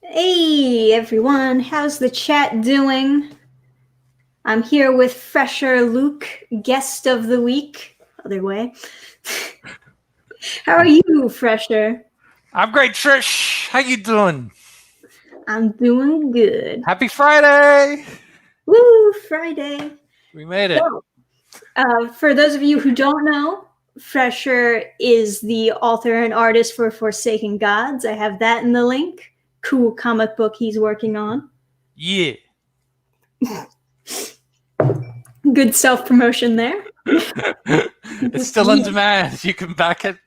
Hey everyone, how's the chat doing? I'm here with FresherLuke, guest of the week. Other way. How are you, Fresher? I'm great, Trish. How you doing? I'm doing good. Happy Friday! Woo, Friday. We made it. So, for those of you who don't know, Fresher is the author and artist for Forsaken Gods. I have that in the link. Cool comic book he's working on. Yeah. Good self-promotion there. It's still on demand. You can back it.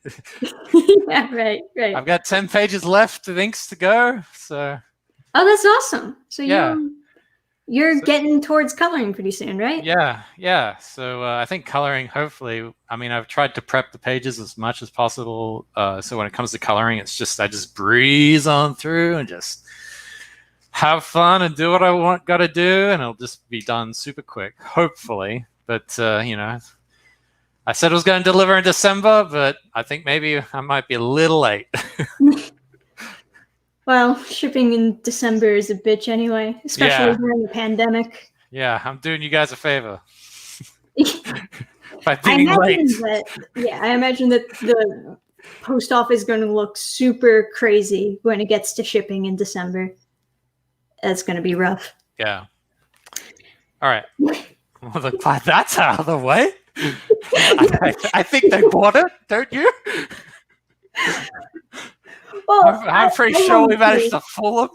Yeah, right. I've got 10 pages left of inks to go. So. Oh, that's awesome. So yeah. you're getting towards coloring pretty soon, right? Yeah. So I think coloring, hopefully, I've tried to prep the pages as much as possible. So when it comes to coloring, it's just, I just breeze on through and just have fun and do what I got to do. And it'll just be done super quick, hopefully. But, I said I was going to deliver in December, but I think maybe I might be a little late. Well, shipping in December is a bitch anyway, especially during the pandemic. Yeah, I'm doing you guys a favor. By being late. I imagine that the post office is going to look super crazy when it gets to shipping in December. That's going to be rough. Yeah. All right. Well, look, that's out of the way. I think they bought it, don't you? Well, I'm pretty sure we managed to fool them.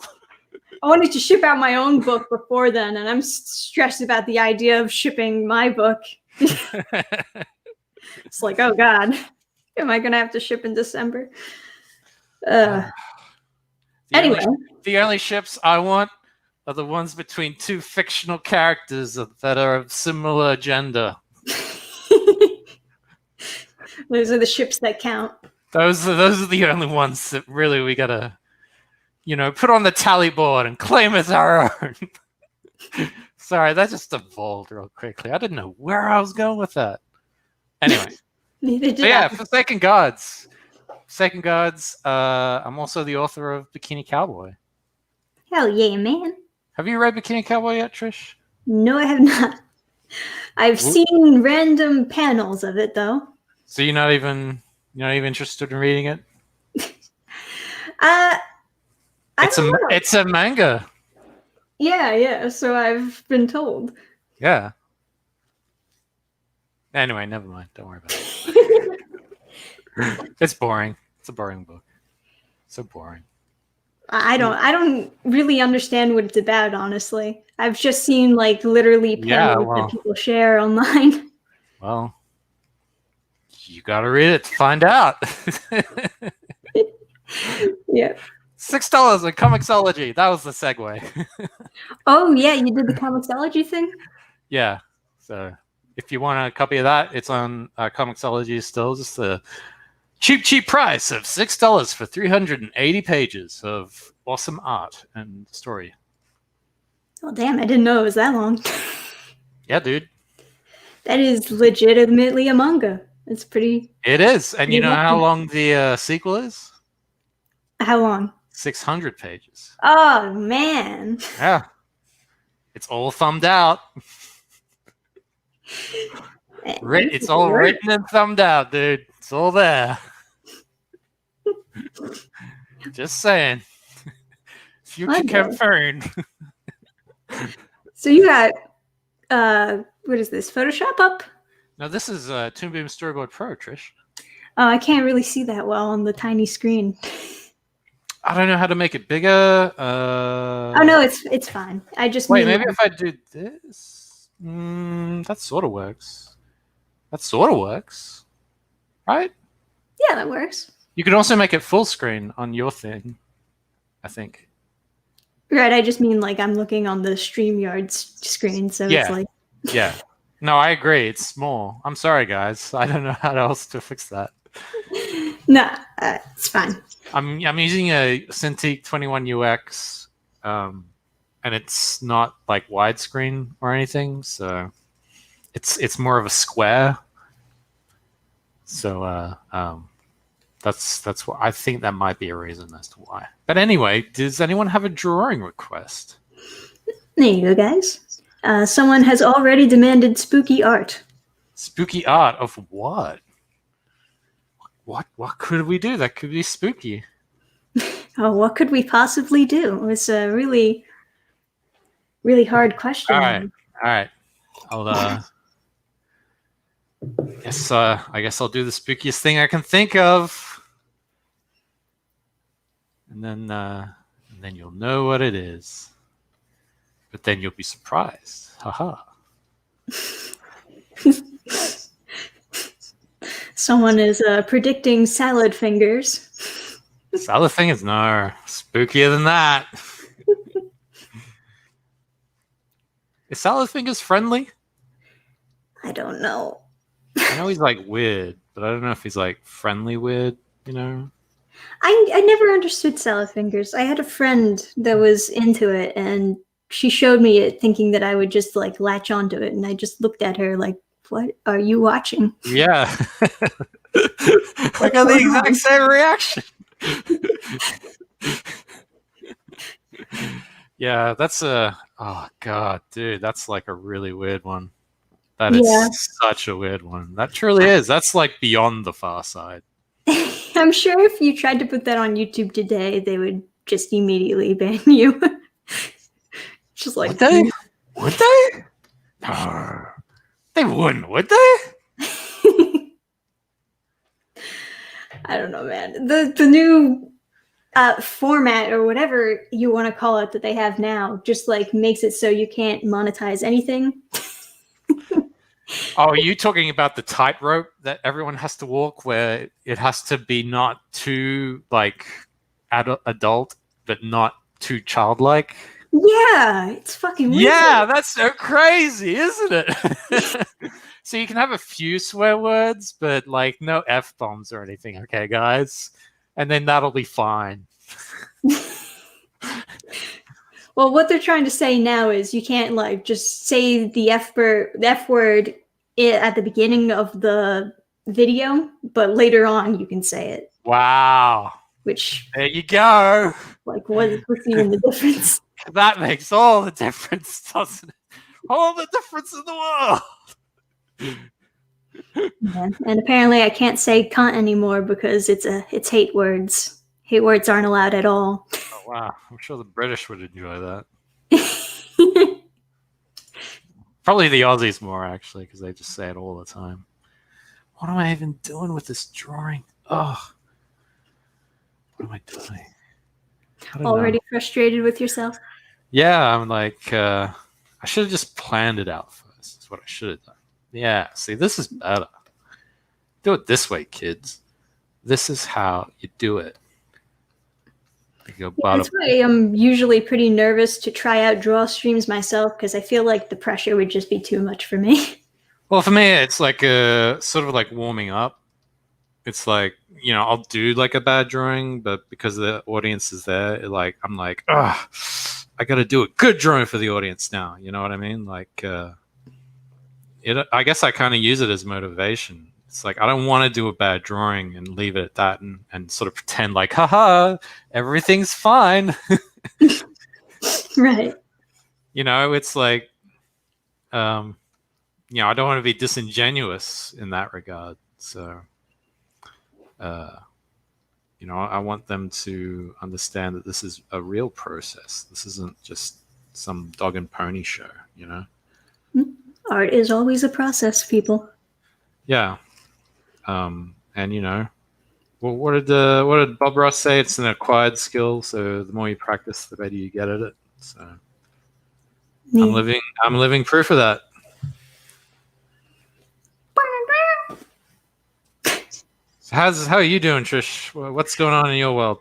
I wanted to ship out my own book before then, and I'm stressed about the idea of shipping my book. It's like, oh God, am I going to have to ship in December? Anyway. The only ships I want are the ones between two fictional characters that are of similar gender. Those are the ships that count. Those are the only ones that really we gotta, put on the tally board and claim as our own. Sorry, that just evolved real quickly. I didn't know where I was going with that. Anyway. Neither did I. Forsaken Gods. Forsaken Gods. I'm also the author of Bikini Cowboy. Hell yeah, man. Have you read Bikini Cowboy yet, Trish? No, I have not. I've seen random panels of it, though. So you're not even interested in reading it? It's a manga. Yeah. So I've been told. Yeah. Anyway, never mind. Don't worry about it. It's boring. It's a boring book. So boring. I don't really understand what it's about, honestly. I've just seen literally panels that people share online. Well, you gotta read it to find out. Yeah. $6 on Comixology. That was the segue. Oh yeah, you did the Comixology thing? Yeah. So if you want a copy of that, it's on Comixology still. Just a cheap price of $6 for 380 pages of awesome art and story. Oh damn, I didn't know it was that long. Yeah, dude. That is legitimately a manga. It's pretty... It is. And you know how long the sequel is? How long? 600 pages. Oh, man. Yeah. It's all thumbed out. It's all written and thumbed out, dude. It's all there. Just saying. Future confirmed. So you got, what is this, Photoshop up? No, this is Toon Boom Storyboard Pro, Trish. Oh, I can't really see that well on the tiny screen. I don't know how to make it bigger. Oh no, it's fine. I just wait. Maybe if I do this, that sort of works. Right? Yeah, that works. You can also make it full screen on your thing, I think. Right. I just mean I'm looking on the StreamYard screen, so it's like. Yeah. No, I agree. It's small. I'm sorry, guys. I don't know how else to fix that. No, it's fine. I'm using a Cintiq 21 UX, and it's not widescreen or anything, so it's more of a square. So That's what I think. That might be a reason as to why. But anyway, does anyone have a drawing request? There you go, guys. Someone has already demanded spooky art. Spooky art of what? What could we do that could be spooky? Oh, what could we possibly do? It's a really, really hard question. All right. I'll I guess I'll do the spookiest thing I can think of, and then you'll know what it is. But then you'll be surprised. Haha. Someone is predicting salad fingers. Salad fingers? No, spookier than that. Is salad fingers friendly? I don't know. I know he's like weird, but I don't know if he's like friendly weird, you know? I never understood salad fingers. I had a friend that was into it, and she showed me it thinking that I would just like latch onto it, and I just looked at her like, what are you watching? Yeah. I got the exact same reaction. Yeah, that's oh god, dude, that's like a really weird one. That is such a weird one. That truly is. That's like beyond the far side. I'm sure if you tried to put that on YouTube today, they would just immediately ban you. Just like, would they? No, they wouldn't, would they? I don't know, man. The new format or whatever you want to call it that they have now just like makes it so you can't monetize anything. Oh, are you talking about the tightrope that everyone has to walk, where it has to be not too like adult, but not too childlike? Yeah, it's fucking weird. Yeah, that's so crazy, isn't it? So you can have a few swear words, but like no F-bombs or anything, okay, guys? And then that'll be fine. Well, what they're trying to say now is you can't like just say the F word at the beginning of the video, but later on you can say it. Wow. Which there you go. Like what's even the difference? That makes all the difference, doesn't it? All the difference in the world. Yeah. And apparently I can't say cunt anymore because it's hate words. Hate words aren't allowed at all. Oh, wow. I'm sure the British would enjoy that. Probably the Aussies more, actually, because they just say it all the time. What am I even doing with this drawing? Oh. What am I doing? Already frustrated with yourself? Yeah, I'm like, I should have just planned it out first. That's what I should have done. Yeah, see, this is better. Do it this way, kids. This is how you do it. That's why I'm usually pretty nervous to try out draw streams myself, because I feel like the pressure would just be too much for me. Well, for me, it's like sort of like warming up. It's like, you know, I'll do like a bad drawing, but because the audience is there, like I'm like, I got to do a good drawing for the audience now. You know what I mean? Like, I guess I kind of use it as motivation. It's like I don't want to do a bad drawing and leave it at that and sort of pretend like, haha, everything's fine. Right. You know, it's like, you know, I don't want to be disingenuous in that regard. So, you know, I want them to understand that this is a real process. This isn't just some dog and pony show, you know? Art is always a process, people. Yeah. And you know, well, what did Bob Ross say? It's an acquired skill, so the more you practice, the better you get at it. So yeah. I'm living proof of that. So how are you doing, Trish? What's going on in your world?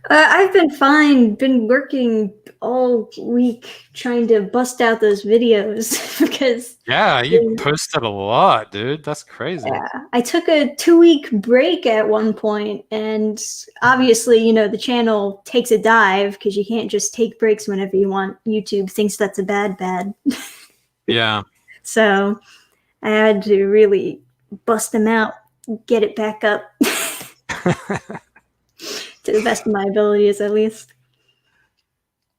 I've been fine. Been working all week trying to bust out those videos because you posted a lot, dude. That's crazy. Yeah, I took a 2-week break at one point, and obviously, you know, the channel takes a dive because you can't just take breaks whenever you want. YouTube thinks that's a bad. Yeah. So I had to really bust them out, get it back up. To the best of my abilities, at least.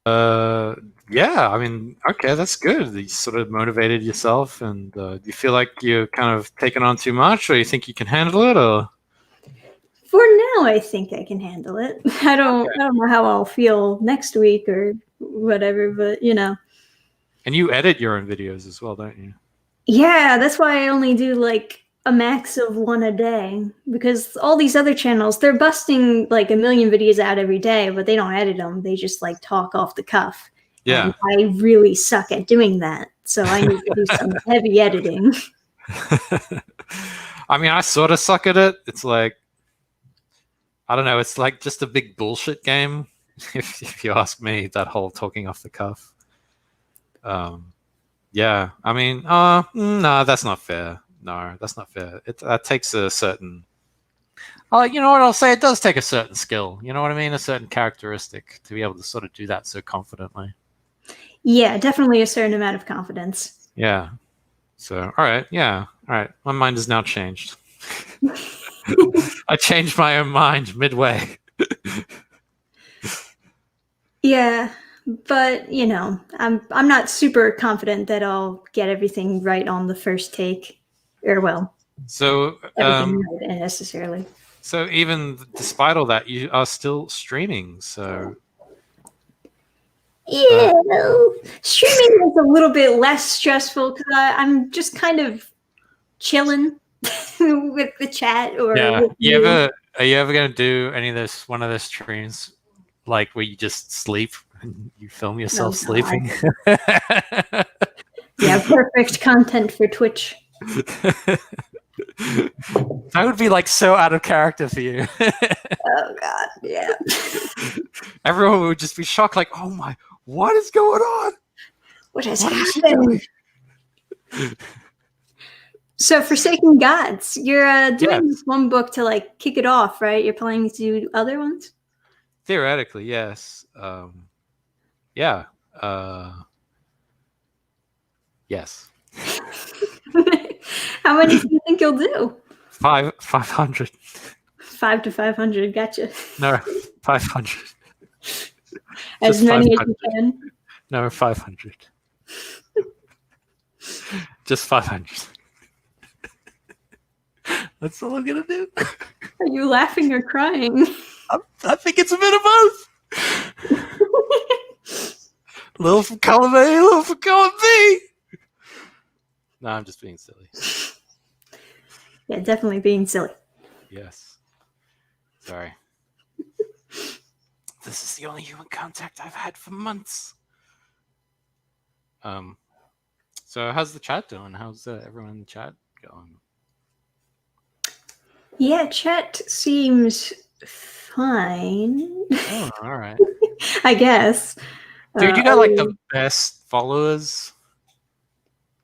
Yeah, I mean, okay, that's good. You sort of motivated yourself, and do you feel like you're kind of taking on too much, or you think you can handle it, or? For now, I think I can handle it. I don't know how I'll feel next week or whatever, but And you edit your own videos as well, don't you? Yeah, that's why I only do like a max of one a day, because all these other channels, they're busting like a million videos out every day, but they don't edit them. They just like talk off the cuff. Yeah. And I really suck at doing that. So I need to do some heavy editing. I mean, I sort of suck at it. It's like, I don't know, it's like just a big bullshit game, if you ask me, that whole talking off the cuff. Yeah, I mean, no, that's not fair. No, that's not fair. That takes a certain. You know what I'll say? It does take a certain skill. You know what I mean? A certain characteristic to be able to sort of do that so confidently. Yeah, definitely a certain amount of confidence. Yeah. So, all right. Yeah. All right. My mind has now changed. I changed my own mind midway. Yeah, but I'm not super confident that I'll get everything right on the first take, or well, So, everything right necessarily. So even despite all that, you are still streaming. So yeah, streaming is a little bit less stressful because I'm just kind of chilling with the chat. Or yeah, with you. Are you ever gonna do one of those streams like where you just sleep and you film yourself sleeping? Yeah, perfect content for Twitch. That would be like so out of character for you. Oh God, yeah. Everyone would just be shocked, like, "Oh my, what is going on? What has happened?" So, Forsaken Gods, you're doing this one book to like kick it off, right? You're planning to do other ones? Theoretically, yes. Yeah. Yes. How many do you think you'll do? 500. 5 to 500. Gotcha. No, 500. As many as you can. No, 500. Just 500. That's all I'm gonna do. Are you laughing or crying? I think it's a bit of both. A little from column A, a little from column B. No, I'm just being silly. Yeah, definitely being silly. Yes. Sorry. This is the only human contact I've had for months. So how's the chat doing? How's everyone in the chat going? Yeah, chat seems fine. Oh, all right. I guess. Dude, you got like the best followers.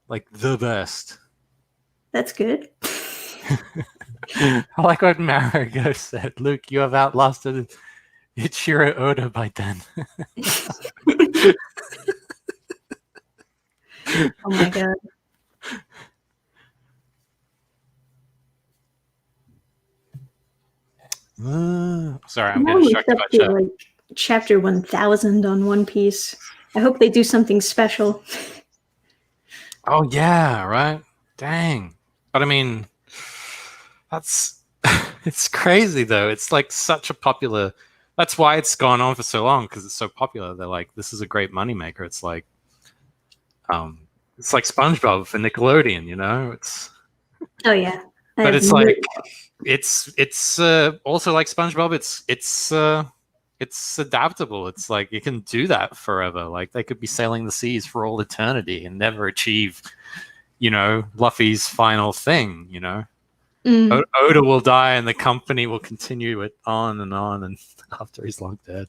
Like the best. That's good. I like what Marigo said. Luke, you have outlasted Ichiro Oda by 10. Oh my God. Sorry, I'm getting distracted by chat. Like chapter 1000 on One Piece. I hope they do something special. Oh yeah, right. Dang. But I mean, that's it's crazy though. It's like such a popular. That's why it's gone on for so long, because it's so popular. They're like, this is a great moneymaker. It's like SpongeBob for Nickelodeon. You know, it's. Oh yeah. But it's like, it's also like SpongeBob. It's adaptable. It's like you can do that forever. Like they could be sailing the seas for all eternity and never achieve, Luffy's final thing. Oda will die and the company will continue it on and after he's long dead.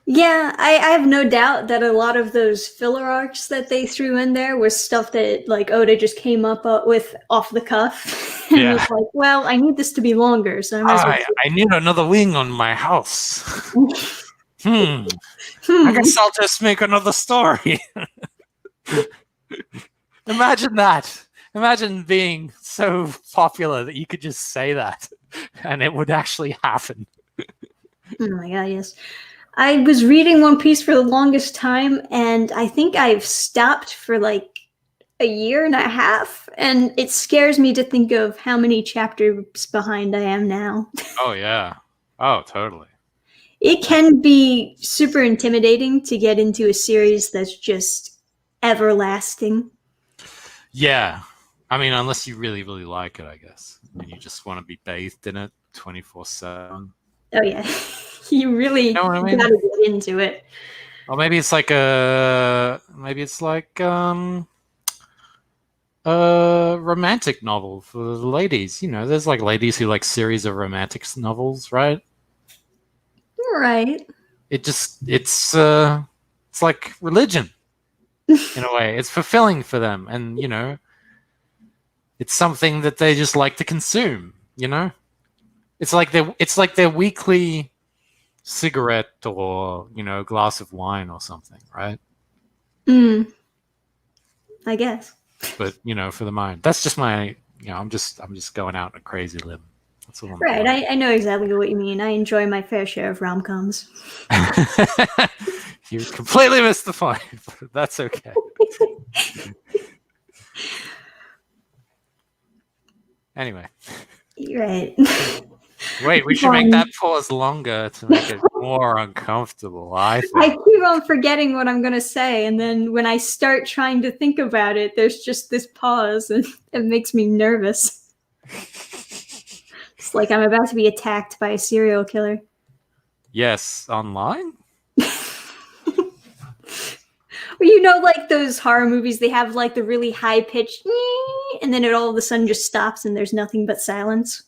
Yeah, I have no doubt that a lot of those filler arcs that they threw in there was stuff that like Oda just came up with off the cuff. And was like, well, I need this to be longer, so I need another wing on my house. I guess I'll just make another story. Imagine that. Imagine being so popular that you could just say that and it would actually happen. Oh my god, yes. I was reading One Piece for the longest time, and I think I've stopped for like a year and a half, and it scares me to think of how many chapters behind I am now. Oh, yeah. Oh, totally. It can be super intimidating to get into a series that's just everlasting. Yeah. I mean, unless you really, really like it, I guess. And you just want to be bathed in it 24/7. Oh yeah, you really You know what I mean? gotta get into it. Or maybe it's like a romantic novel for the ladies. You know, there's like ladies who like series of romantic novels, right? Right. It's like religion in a way. It's fulfilling for them, and you know, it's something that they just like to consume. You know, it's like their weekly cigarette or glass of wine or something, right? Mm, I guess. But for the mind, that's just my. I'm just going out on a crazy limb. That's all I'm Right. doing. I know exactly what you mean. I enjoy my fair share of rom-coms. You completely missed the point, but that's okay. Anyway, Right. wait, we should make that pause longer to make it more uncomfortable, I I think. keep on forgetting what I'm going to say, and then when I start trying to think about it, there's just this pause, and it makes me nervous. It's like I'm about to be attacked by a serial killer. Yes, online? Well, like those horror movies, they have like the really high pitched, and then it all of a sudden just stops and there's nothing but silence.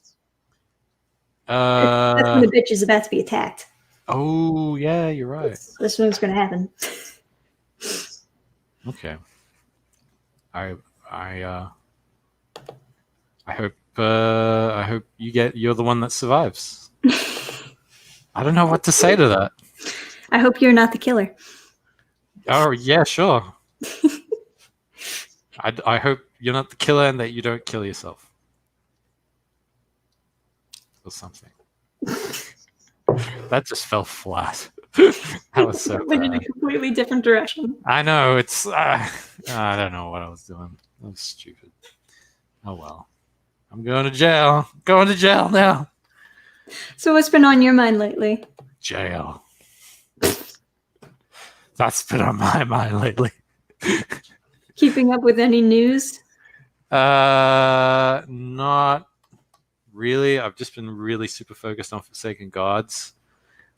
That's when the bitch is about to be attacked. Oh, yeah, you're right. This one's going to happen. Okay. I hope you're the one that survives. I don't know what to say to that. I hope you're not the killer. Oh, yeah, sure. I hope you're not the killer and that you don't kill yourself. Or something. That just fell flat. That was so Went in a bad. completely different direction. I know, it's... I don't know what I was doing. That was stupid. Oh, well. I'm going to jail. Going to jail now. So what's been on your mind lately? Jail. That's been on my mind lately. Keeping up with any news? Not really. I've just been really super focused on Forsaken Gods.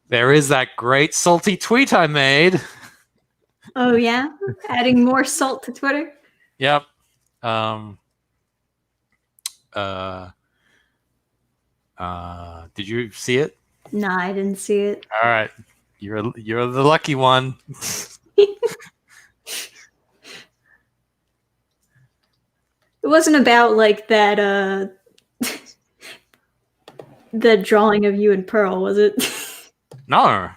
There is that great salty tweet I made. Oh yeah? Adding more salt to Twitter? Yep. Did you see it? Nah, I didn't see it. All right. You're the lucky one. It wasn't about like that the drawing of you and Pearl, was it? No.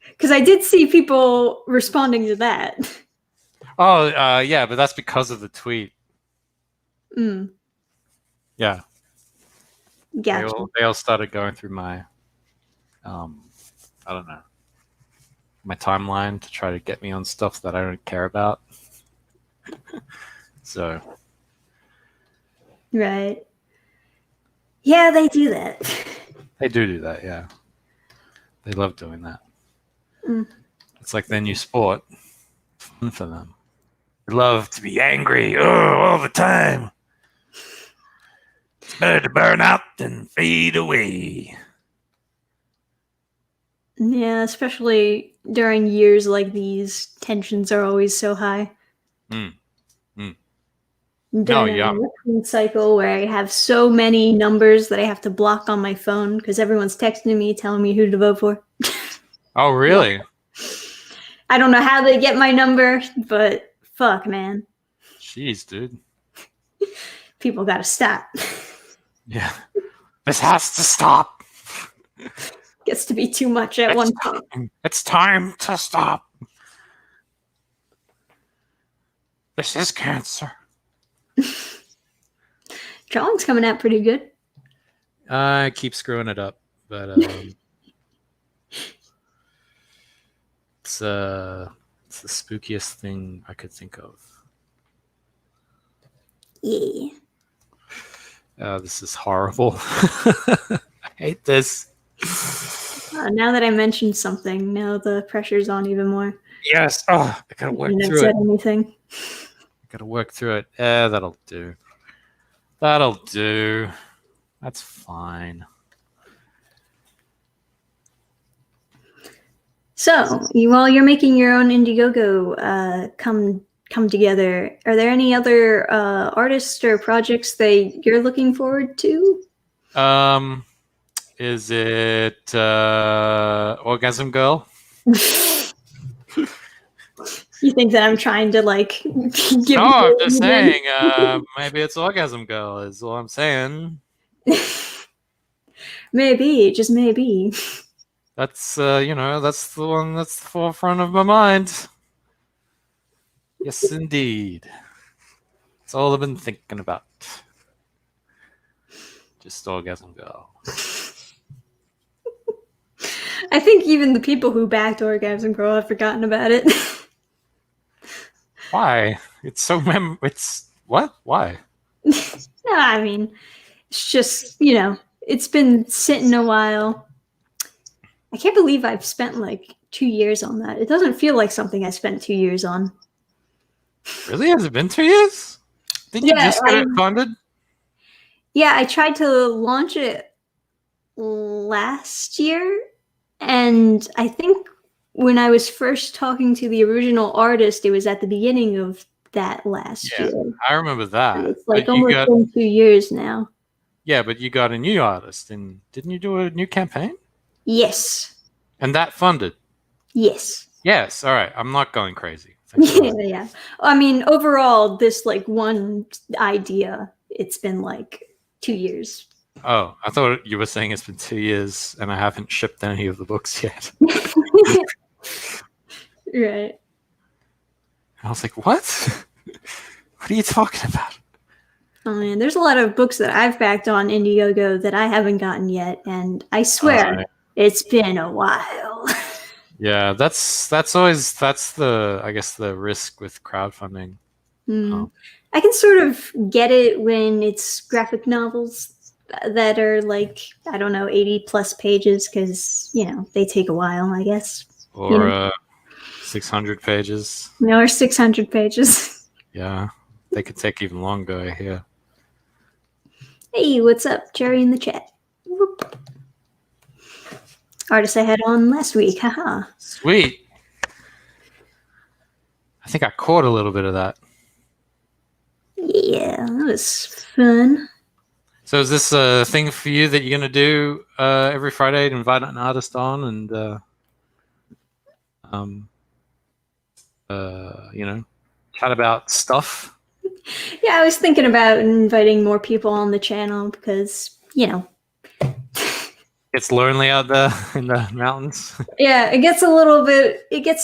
Because I did see people responding to that. Oh, yeah, but that's because of the tweet. Mm, Yeah. gotcha. They all started going through my, I don't know, my timeline to try to get me on stuff that I don't care about. So. Right. Yeah, they do that. They do that, yeah. They love doing that. Mm. It's like their new sport. Fun for them. They love to be angry all the time. It's better to burn out than fade away. Yeah, especially during years like these, tensions are always so high. Mm. Mm. During yeah. an election cycle where I have so many numbers that I have to block on my phone because everyone's texting me telling me who to vote for. Oh, really? Yeah. I don't know how they get my number, but fuck, man. Jeez, dude. People gotta stop. Yeah. This has to stop. Gets to be too much at one point. It's time to stop. This is cancer. Drawing's coming out pretty good. I keep screwing it up, but it's the spookiest thing I could think of. Yeah. This is horrible. I hate this. Now that I mentioned something, now the pressure's on even more. Yes. Oh, I gotta work You through said it. anything. I gotta work through it. That'll do. That'll do. That's fine. So, while you're making your own Indiegogo come together, are there any other artists or projects that you're looking forward to? Is it Orgasm Girl? You think that I'm trying to like give? No, I'm just saying. Maybe it's Orgasm Girl. Is all I'm saying. Maybe, just maybe. That's that's the one that's the forefront of my mind. Yes, indeed. That's all I've been thinking about. Just Orgasm Girl. I think even the people who backed Orgasm Girl have forgotten about it. Why? It's so it's what? Why? No, I mean, it's just, it's been sitting a while. I can't believe I've spent like 2 years on that. It doesn't feel like something I spent 2 years on. Really? Has it been 2 years? Didn't you just get it funded? Yeah, I tried to launch it last year, and I think when I was first talking to the original artist, it was at the beginning of that last year. I remember that. It's like almost been 2 years now. Yeah, but you got a new artist, and didn't you do a new campaign? Yes. And that funded? Yes. Yes, all right. I'm not going crazy. Yeah. I mean, overall, this like one idea, it's been like 2 years. Oh, I thought you were saying it's been 2 years and I haven't shipped any of the books yet. Right. I was like, what? What are you talking about? Oh man, there's a lot of books that I've backed on Indiegogo that I haven't gotten yet, and I swear it's been a while. Yeah, that's the I guess the risk with crowdfunding. I can sort of get it when it's graphic novels that are like, I don't know, 80 plus pages, because they take a while, I guess. Or 600 pages. No, or 600 pages. Yeah, they could take even longer, I hear. Hey, what's up? Jerry in the chat. Whoop. Artist I had on last week, haha. Sweet. I think I caught a little bit of that. Yeah, that was fun. So is this a thing for you that you're going to do every Friday to invite an artist on and, chat about stuff? Yeah, I was thinking about inviting more people on the channel because, It's lonely out there in the mountains. Yeah, it gets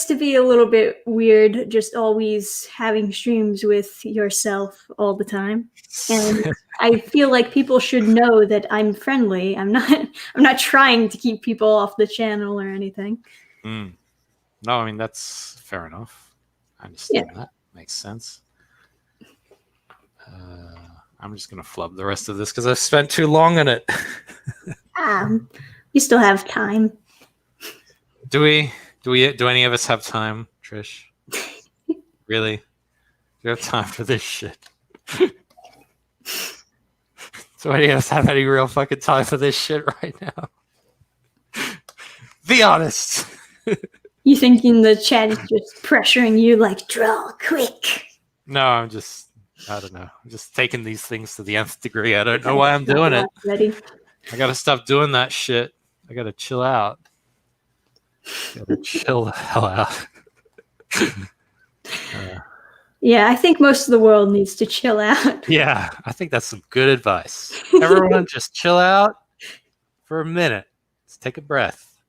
to be a little bit weird just always having streams with yourself all the time. And I feel like people should know that I'm friendly. I'm not trying to keep people off the channel or anything. No, I mean, that's fair enough. I understand that. Makes sense. I'm just going to flub the rest of this because I've spent too long on it. We still have time. Do we? Do any of us have time, Trish? Really? Do you have time for this shit? Do any of us have any real fucking time for this shit right now? Be honest. You thinking the chat is just pressuring you like, draw quick? No, I don't know. I'm just taking these things to the nth degree. I don't know why I'm doing it. Ready? I gotta stop doing that shit. I gotta chill out. Gotta chill the hell out. Yeah, I think most of the world needs to chill out. Yeah, I think that's some good advice. Everyone just chill out for a minute. Let's take a breath.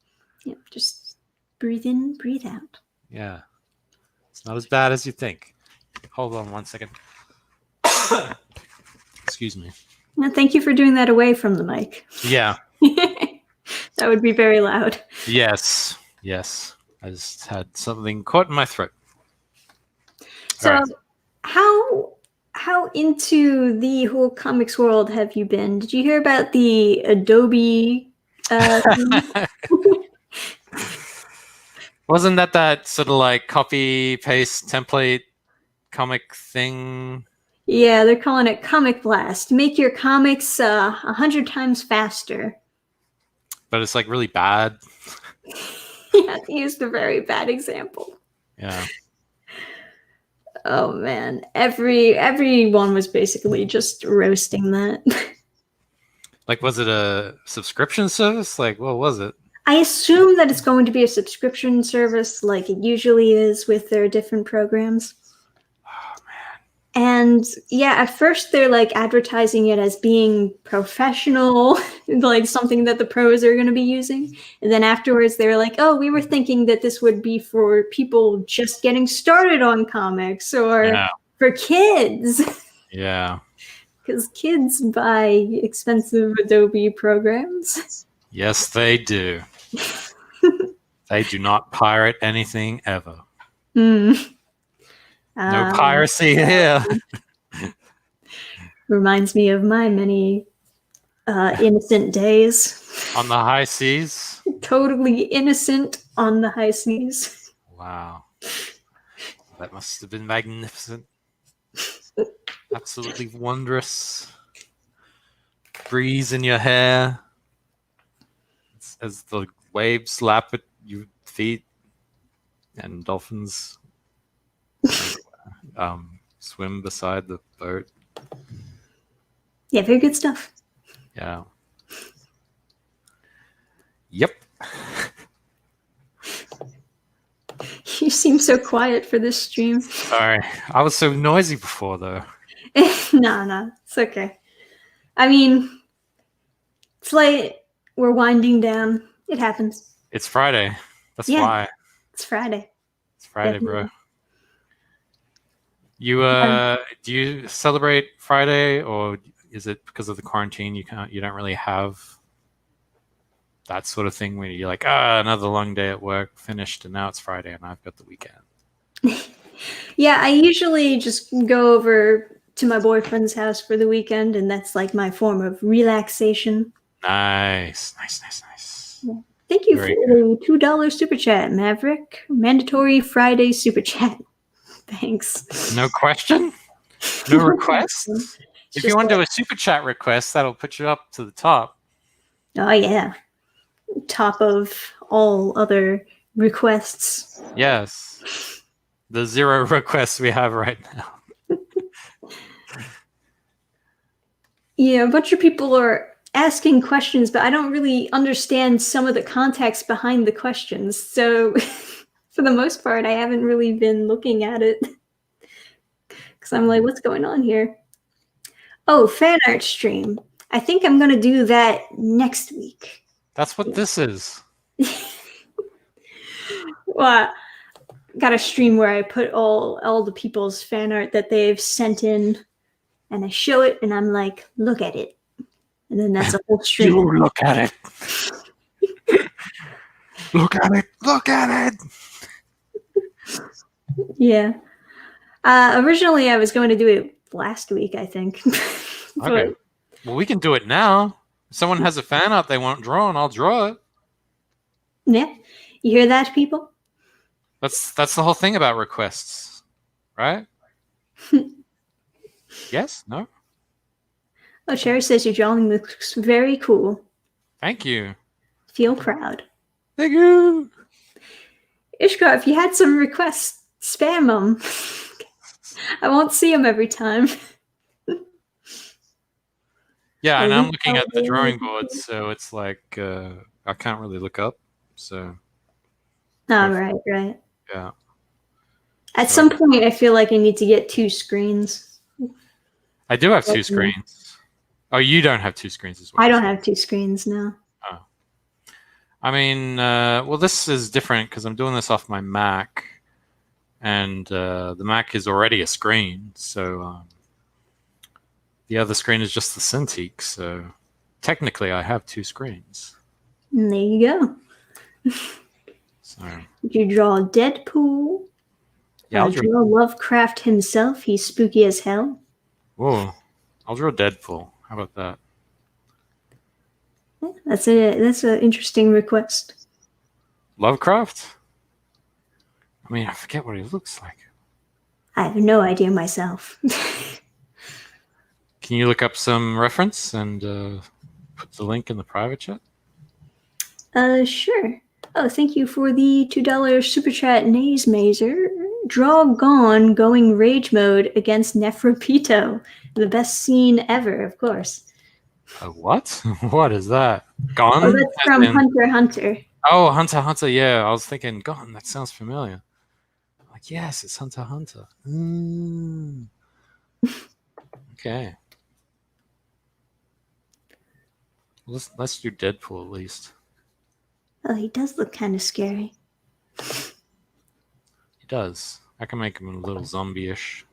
Yeah, just breathe in, breathe out. Yeah. It's not as bad as you think. Hold on one second. Excuse me. Now, thank you for doing that away from the mic. Yeah. That would be very loud. Yes. I just had something caught in my throat. So, All right. how into the whole comics world have you been? Did you hear about the Adobe? Wasn't that sort of like copy paste template comic thing? Yeah, they're calling it Comic Blast. Make your comics 100 times faster. But it's like really bad. Yeah, he used a very bad example. Yeah. Oh man, everyone was basically just roasting that. Like, was it a subscription service? Like, what was it? I assume that it's going to be a subscription service like it usually is with their different programs. Oh man. And yeah, at first they're like advertising it as being professional, like something that the pros are going to be using. And then afterwards they're like, oh, we were thinking that this would be for people just getting started on comics or for kids. Yeah. Because kids buy expensive Adobe programs. Yes, they do. They do not pirate anything ever. No piracy here. Reminds me of my many innocent days. On the high seas? Totally innocent on the high seas. Wow. That must have been magnificent. Absolutely wondrous. Breeze in your hair as the waves lap at your feet and dolphins swim beside the boat. Yeah, very good stuff. Yeah. Yep. You seem so quiet for this stream. Sorry. I was so noisy before, though. No, it's okay. I mean, it's late. We're winding down. It happens. It's Friday. That's why. It's Friday. It's Friday, Definitely. bro. You do you celebrate Friday, or is it because of the quarantine you don't really have that sort of thing where you're like, another long day at work finished and now it's Friday and I've got the weekend? Yeah, I usually just go over to my boyfriend's house for the weekend, and that's like my form of relaxation. Nice. Yeah. Thank you for the $2 super chat, Maverick. Mandatory Friday super chat. Thanks. No question? No request? If you want to do a super chat request, that'll put you up to the top. Oh, yeah. Top of all other requests. Yes. The 0 requests we have right now. Yeah, a bunch of people are asking questions, but I don't really understand some of the context behind the questions. So for the most part, I haven't really been looking at it. Because I'm like, what's going on here? Oh, fan art stream. I think I'm going to do that next week. That's what this is. Well, got a stream where I put all the people's fan art that they've sent in, and I show it, and I'm like, look at it. And then that's a whole stream. You look at it. Look at it. Look at it. Yeah. Originally, I was going to do it last week, I think. Okay. Well, we can do it now. If someone has a fan art they want drawn, I'll draw it. Yeah. You hear that, people? That's the whole thing about requests, right? Yes? No? Oh, Cherry says your drawing looks very cool. Thank you. Feel proud. Thank you. Ishka, if you had some requests, spam them. I won't see them every time. Yeah, and I'm looking at the drawing board, so it's like I can't really look up. So. Oh, right. Yeah. At some point, I feel like I need to get 2 screens. I do have 2 screens. Oh, you don't have 2 screens as well. I don't have 2 screens now. Oh. I mean, well, this is different because I'm doing this off my Mac, and the Mac is already a screen, so The other screen is just the Cintiq, so technically I have 2 screens. And there you go. So Did you draw Deadpool? yeah, I'll draw. Draw Lovecraft himself. He's spooky as hell. Whoa, I'll draw Deadpool. How about that? That's an interesting request. Lovecraft? I mean, I forget what he looks like. I have no idea myself. Can you look up some reference and put the link in the private chat? Sure. Oh, thank you for the $2 super chat, Naze Mazer. Draw Gone going rage mode against Neferpito. The best scene ever, of course. What? What is that? Gone? Oh, that's from Hunter x Hunter. Oh, Hunter x Hunter. Yeah, I was thinking, Gone. That sounds familiar. Like, yes, it's Hunter x Hunter. Okay. Let's do Deadpool at least. Oh, he does look kind of scary. He does. I can make him a little zombie-ish.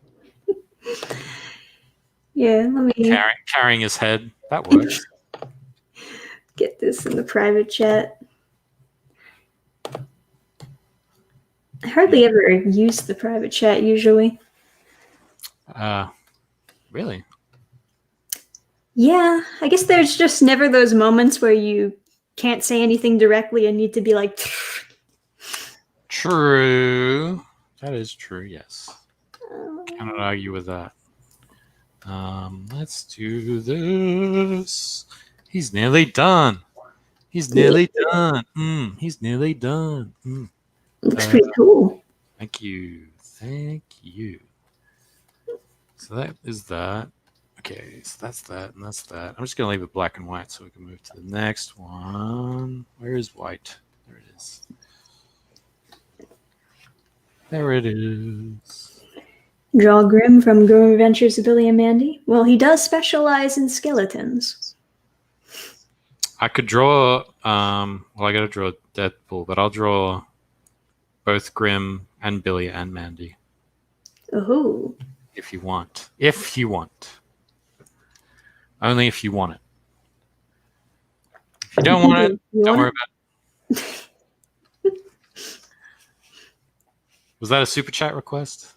Yeah, let me carrying his head. That works. get this in the private chat. I hardly ever use the private chat usually. Really? Yeah, I guess there's just never those moments where you can't say anything directly and need to be like. True. That is true, yes. Cannot argue with that. Let's do this. He's nearly done. He's nearly done. He's nearly done. Looks pretty cool. Thank you. Thank you. So that is that. Okay, so that's that and that's that. I'm just going to leave it black and white so we can move to the next one. Where is white? There it is. There it is. Draw Grim from Grim Adventures of Billy and Mandy. Well, he does specialize in skeletons. I could draw, I got to draw Deadpool, but I'll draw both Grim and Billy and Mandy. Oh. If you want. If you want. Only if you want it. If you don't want it, don't worry about it. Was that a super chat request?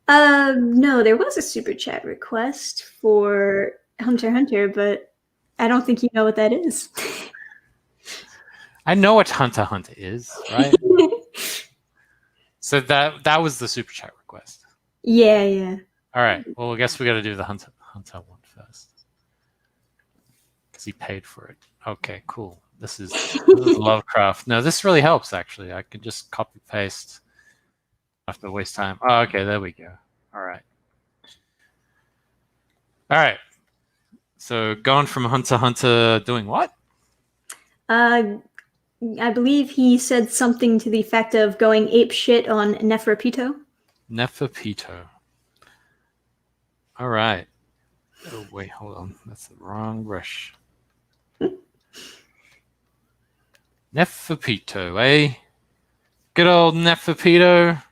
No, there was a super chat request for Hunter x Hunter, but I don't think you know what that is. I know what Hunter x Hunter is, right? So that was the super chat request. Yeah. All right. Well, I guess we got to do the Hunter one first. Because he paid for it. Okay, cool. This is Lovecraft. No, this really helps, actually. I can just copy paste. I have to waste time. Oh, okay, there we go. All right. So going from Hunter x Hunter doing what? I believe he said something to the effect of going apeshit on Neferpito. Neferpito. All right. Oh, wait, hold on. That's the wrong brush. Neferpito, eh? Good old Neferpito.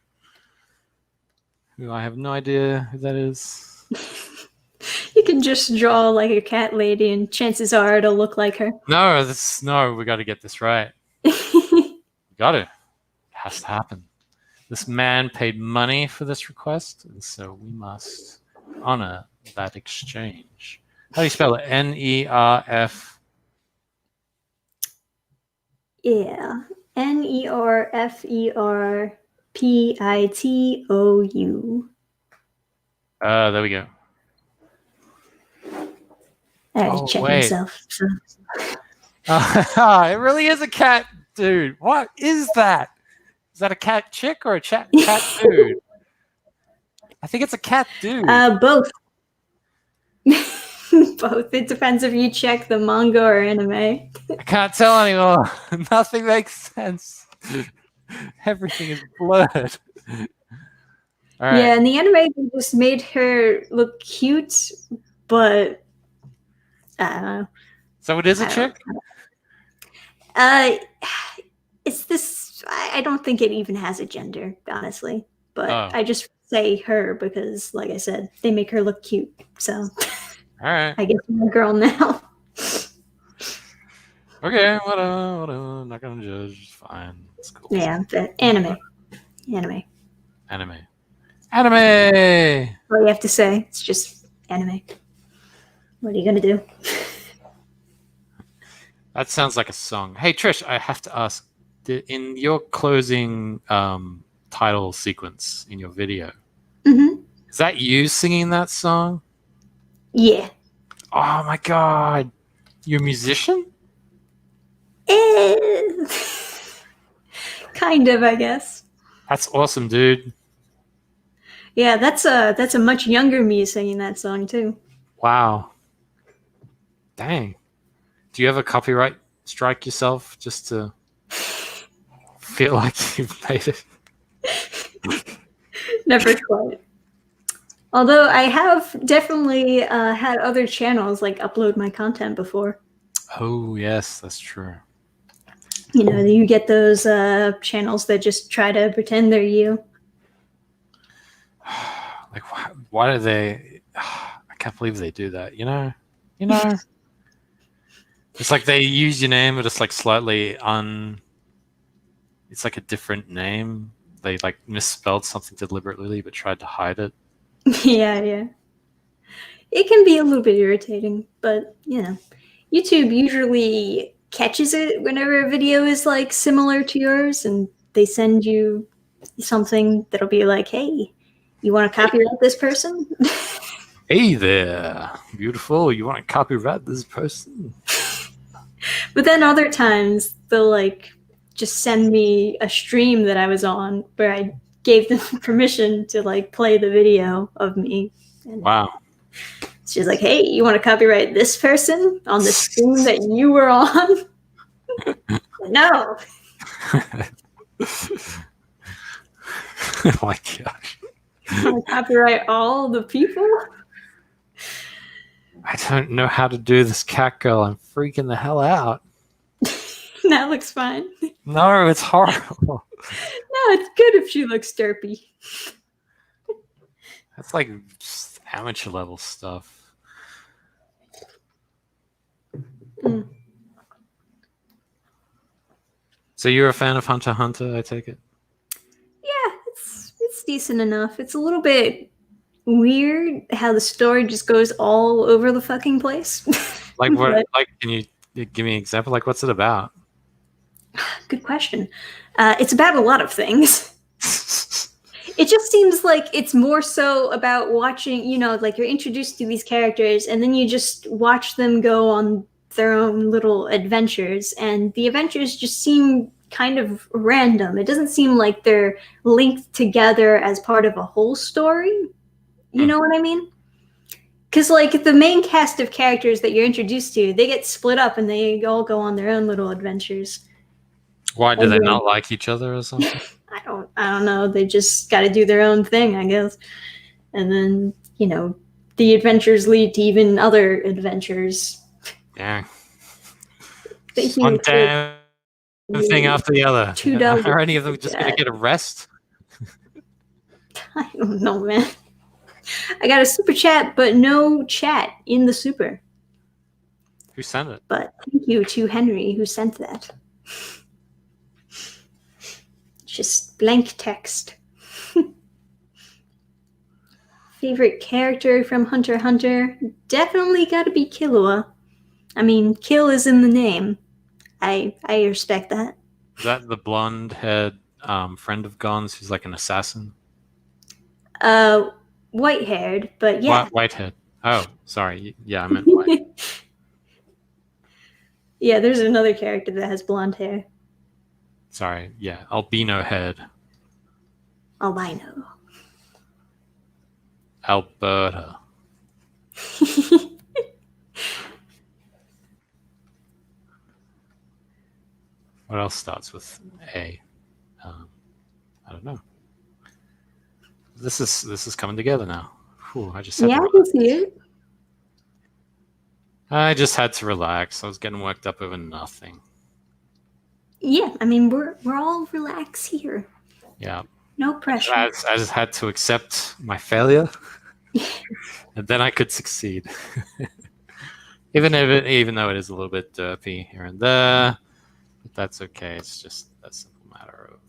Who I have no idea who that is. You can just draw like a cat lady, and chances are it'll look like her. No, we got to get this right. We got to. It has to happen. This man paid money for this request, and so we must honor that exchange. How do you spell it? Nerf. Yeah. Nerfearpitou. There we go. I had to check myself. So. It really is a cat dude. What is that? Is that a cat chick or a cat dude? I think it's a cat dude. Both. Both. It depends if you check the manga or anime. I can't tell anymore. Nothing makes sense. Everything is blurred. All right. Yeah, in the anime, they just made her look cute, but I don't know. So it is a chick? It's this. I don't think it even has a gender, honestly. But Oh. I just say her because, like I said, they make her look cute. So. All right. I guess I'm a girl now. Okay, whatever. I'm not gonna judge. It's fine. It's cool. Yeah, but anime. Anime. Anime. All you have to say, it's just anime. What are you gonna do? That sounds like a song. Hey Trish, I have to ask. In your closing title sequence in your video, Mm-hmm. is that you singing that song? Yeah. Oh my god, you're a musician? Eh, kind of, I guess. That's awesome, dude. Yeah, that's a much younger me singing that song too. Wow. Dang. Do you ever copyright strike yourself just to feel like you've made it? Never quite. Although I have definitely had other channels like upload my content before. Oh yes, that's true. You know, you get those channels that just try to pretend they're you. Like, why do they? I can't believe they do that. You know. It's like they use your name, but it's like slightly It's like a different name. They like misspelled something deliberately, but tried to hide it. Yeah. It can be a little bit irritating, but you know, YouTube usually catches it whenever a video is like similar to yours, and they send you something that'll be like, "Hey, you want to copyright this person?" Hey there, beautiful. You want to copyright this person? But then other times they'll like just send me a stream that I was on where I gave them permission to like play the video of me. And Wow. she's like, "Hey, you want to copyright this person on the stream that you were on?" No. Oh my gosh. You want to copyright all the people? I don't know how to do this cat girl. I'm freaking the hell out. That looks fine. No, it's horrible. No, it's good if she looks derpy. That's like just amateur level stuff. Mm. So you're a fan of Hunter x Hunter, I take it? Yeah, it's decent enough. It's a little bit weird how the story just goes all over the fucking place. Like what? But- Like, can you give me an example? Like, what's it about? Good question. It's about a lot of things. It just seems like it's more so about watching, you know, like you're introduced to these characters and then you just watch them go on their own little adventures, and the adventures just seem kind of random. It doesn't seem like they're linked together as part of a whole story. You know what I mean? Because like the main cast of characters that you're introduced to, they get split up and they all go on their own little adventures. Why do they not like each other or something? I don't know. They just got to do their own thing, I guess. And then, you know, the adventures lead to even other adventures. Yeah. One damn thing after the other. Are any of them just going to get a rest? I don't know, man. I got a super chat, but no chat in the super. Who sent it? But thank you to Henry who sent that. Just blank text. Favorite character from Hunter x Hunter? Definitely gotta be Killua. I mean, kill is in the name. I respect that. Is that the blonde-haired friend of Gon's who's like an assassin? White-haired, but yeah. Whitehead. Oh, sorry. Yeah, I meant white. Yeah, there's another character that has blonde hair. Sorry. Yeah, albino head. Albino. Alberta. What else starts with A? I don't know. This is coming together now. Whew, I just had Yeah, to I can see it. I just had to relax. I was getting worked up over nothing. Yeah, I mean we're all relaxed here. Yeah. No pressure. I just had to accept my failure. and then I could succeed. Even though it is a little bit derpy here and there, but that's okay. It's just a simple matter of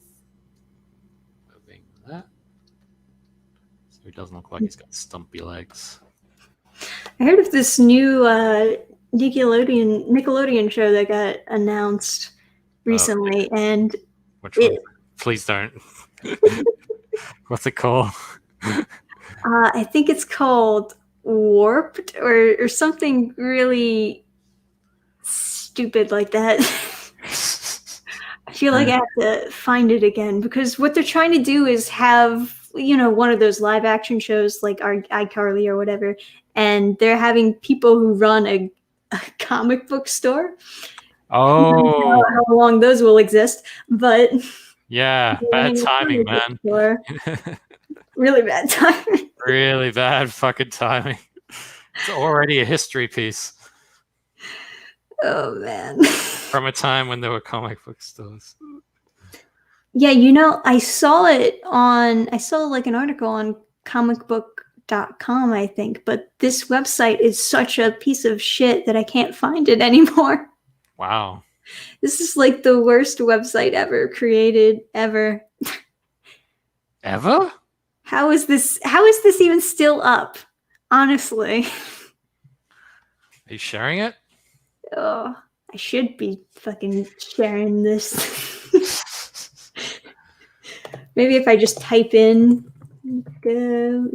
moving that, so he doesn't look like he's got stumpy legs. I heard of this new Nickelodeon show that got announced recently, and which one? Please don't. What's it called? I think it's called Warped or something really stupid like that. I feel like I have to find it again, because what they're trying to do is have, one of those live action shows like iCarly or whatever, and they're having people who run a comic book store. Oh, I don't know how long those will exist, but yeah, bad timing, man. Really bad timing. Really bad fucking timing. It's already a history piece. Oh man. From a time when there were comic book stores. Yeah, I saw like an article on comicbook.com, I think, but this website is such a piece of shit that I can't find it anymore. Wow. This is like the worst website ever created ever. Ever? How is this even still up? Honestly. Are you sharing it? Oh, I should be fucking sharing this. Maybe if I just type in Nickelodeon.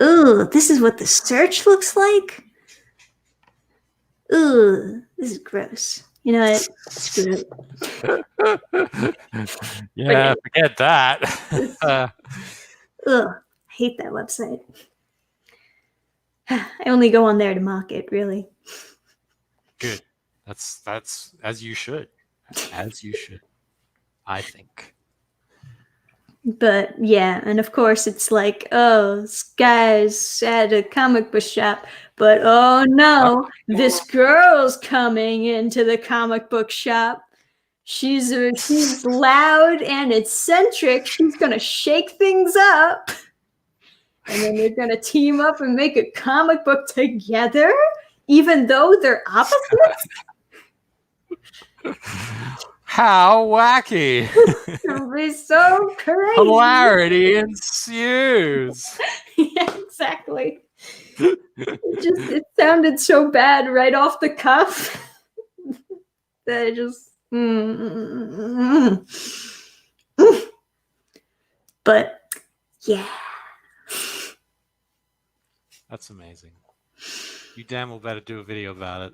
Ooh, this is what the search looks like? Ooh, this is gross. You know what? Screw it. Yeah, forget that. Ugh, I hate that website. I only go on there to mock it, really. Good. That's as you should. As you should, I think. But yeah, and of course it's like, oh, this guy's at a comic book shop, but oh no, this girl's coming into the comic book shop. She's loud and eccentric. She's gonna shake things up, and then they're gonna team up and make a comic book together, even though they're opposites. How wacky! It'll be so crazy. Hilarity ensues. Yeah, exactly. It sounded so bad right off the cuff that I just. But yeah. That's amazing. You damn well better do a video about it.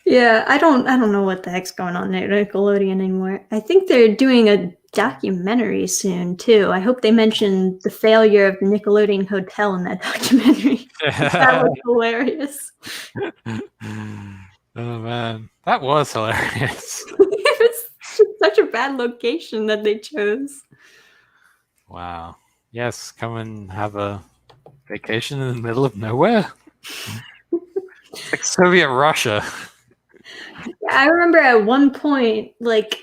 Yeah, I don't know what the heck's going on at Nickelodeon anymore. I think they're doing a documentary soon too. I hope they mention the failure of the Nickelodeon Hotel in that documentary. That was hilarious. Oh man, that was hilarious. It was such a bad location that they chose. Wow. Yes, come and have a vacation in the middle of nowhere. It's like Soviet Russia. I remember at one point, like,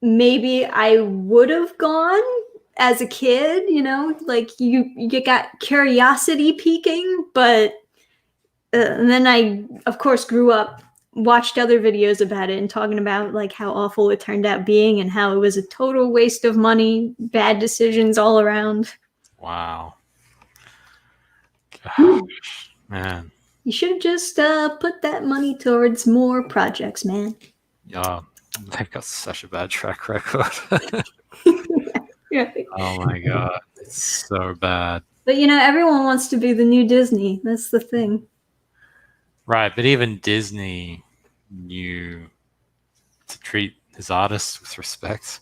maybe I would have gone as a kid, like you got curiosity peaking, but and then I, of course, grew up, watched other videos about it and talking about like how awful it turned out being and how it was a total waste of money, bad decisions all around. Wow. Gosh, man. You should have just put that money towards more projects, man. Yeah, they've got such a bad track record. Yeah. Oh my god, it's so bad. But everyone wants to be the new Disney. That's the thing. Right, but even Disney knew to treat his artists with respect.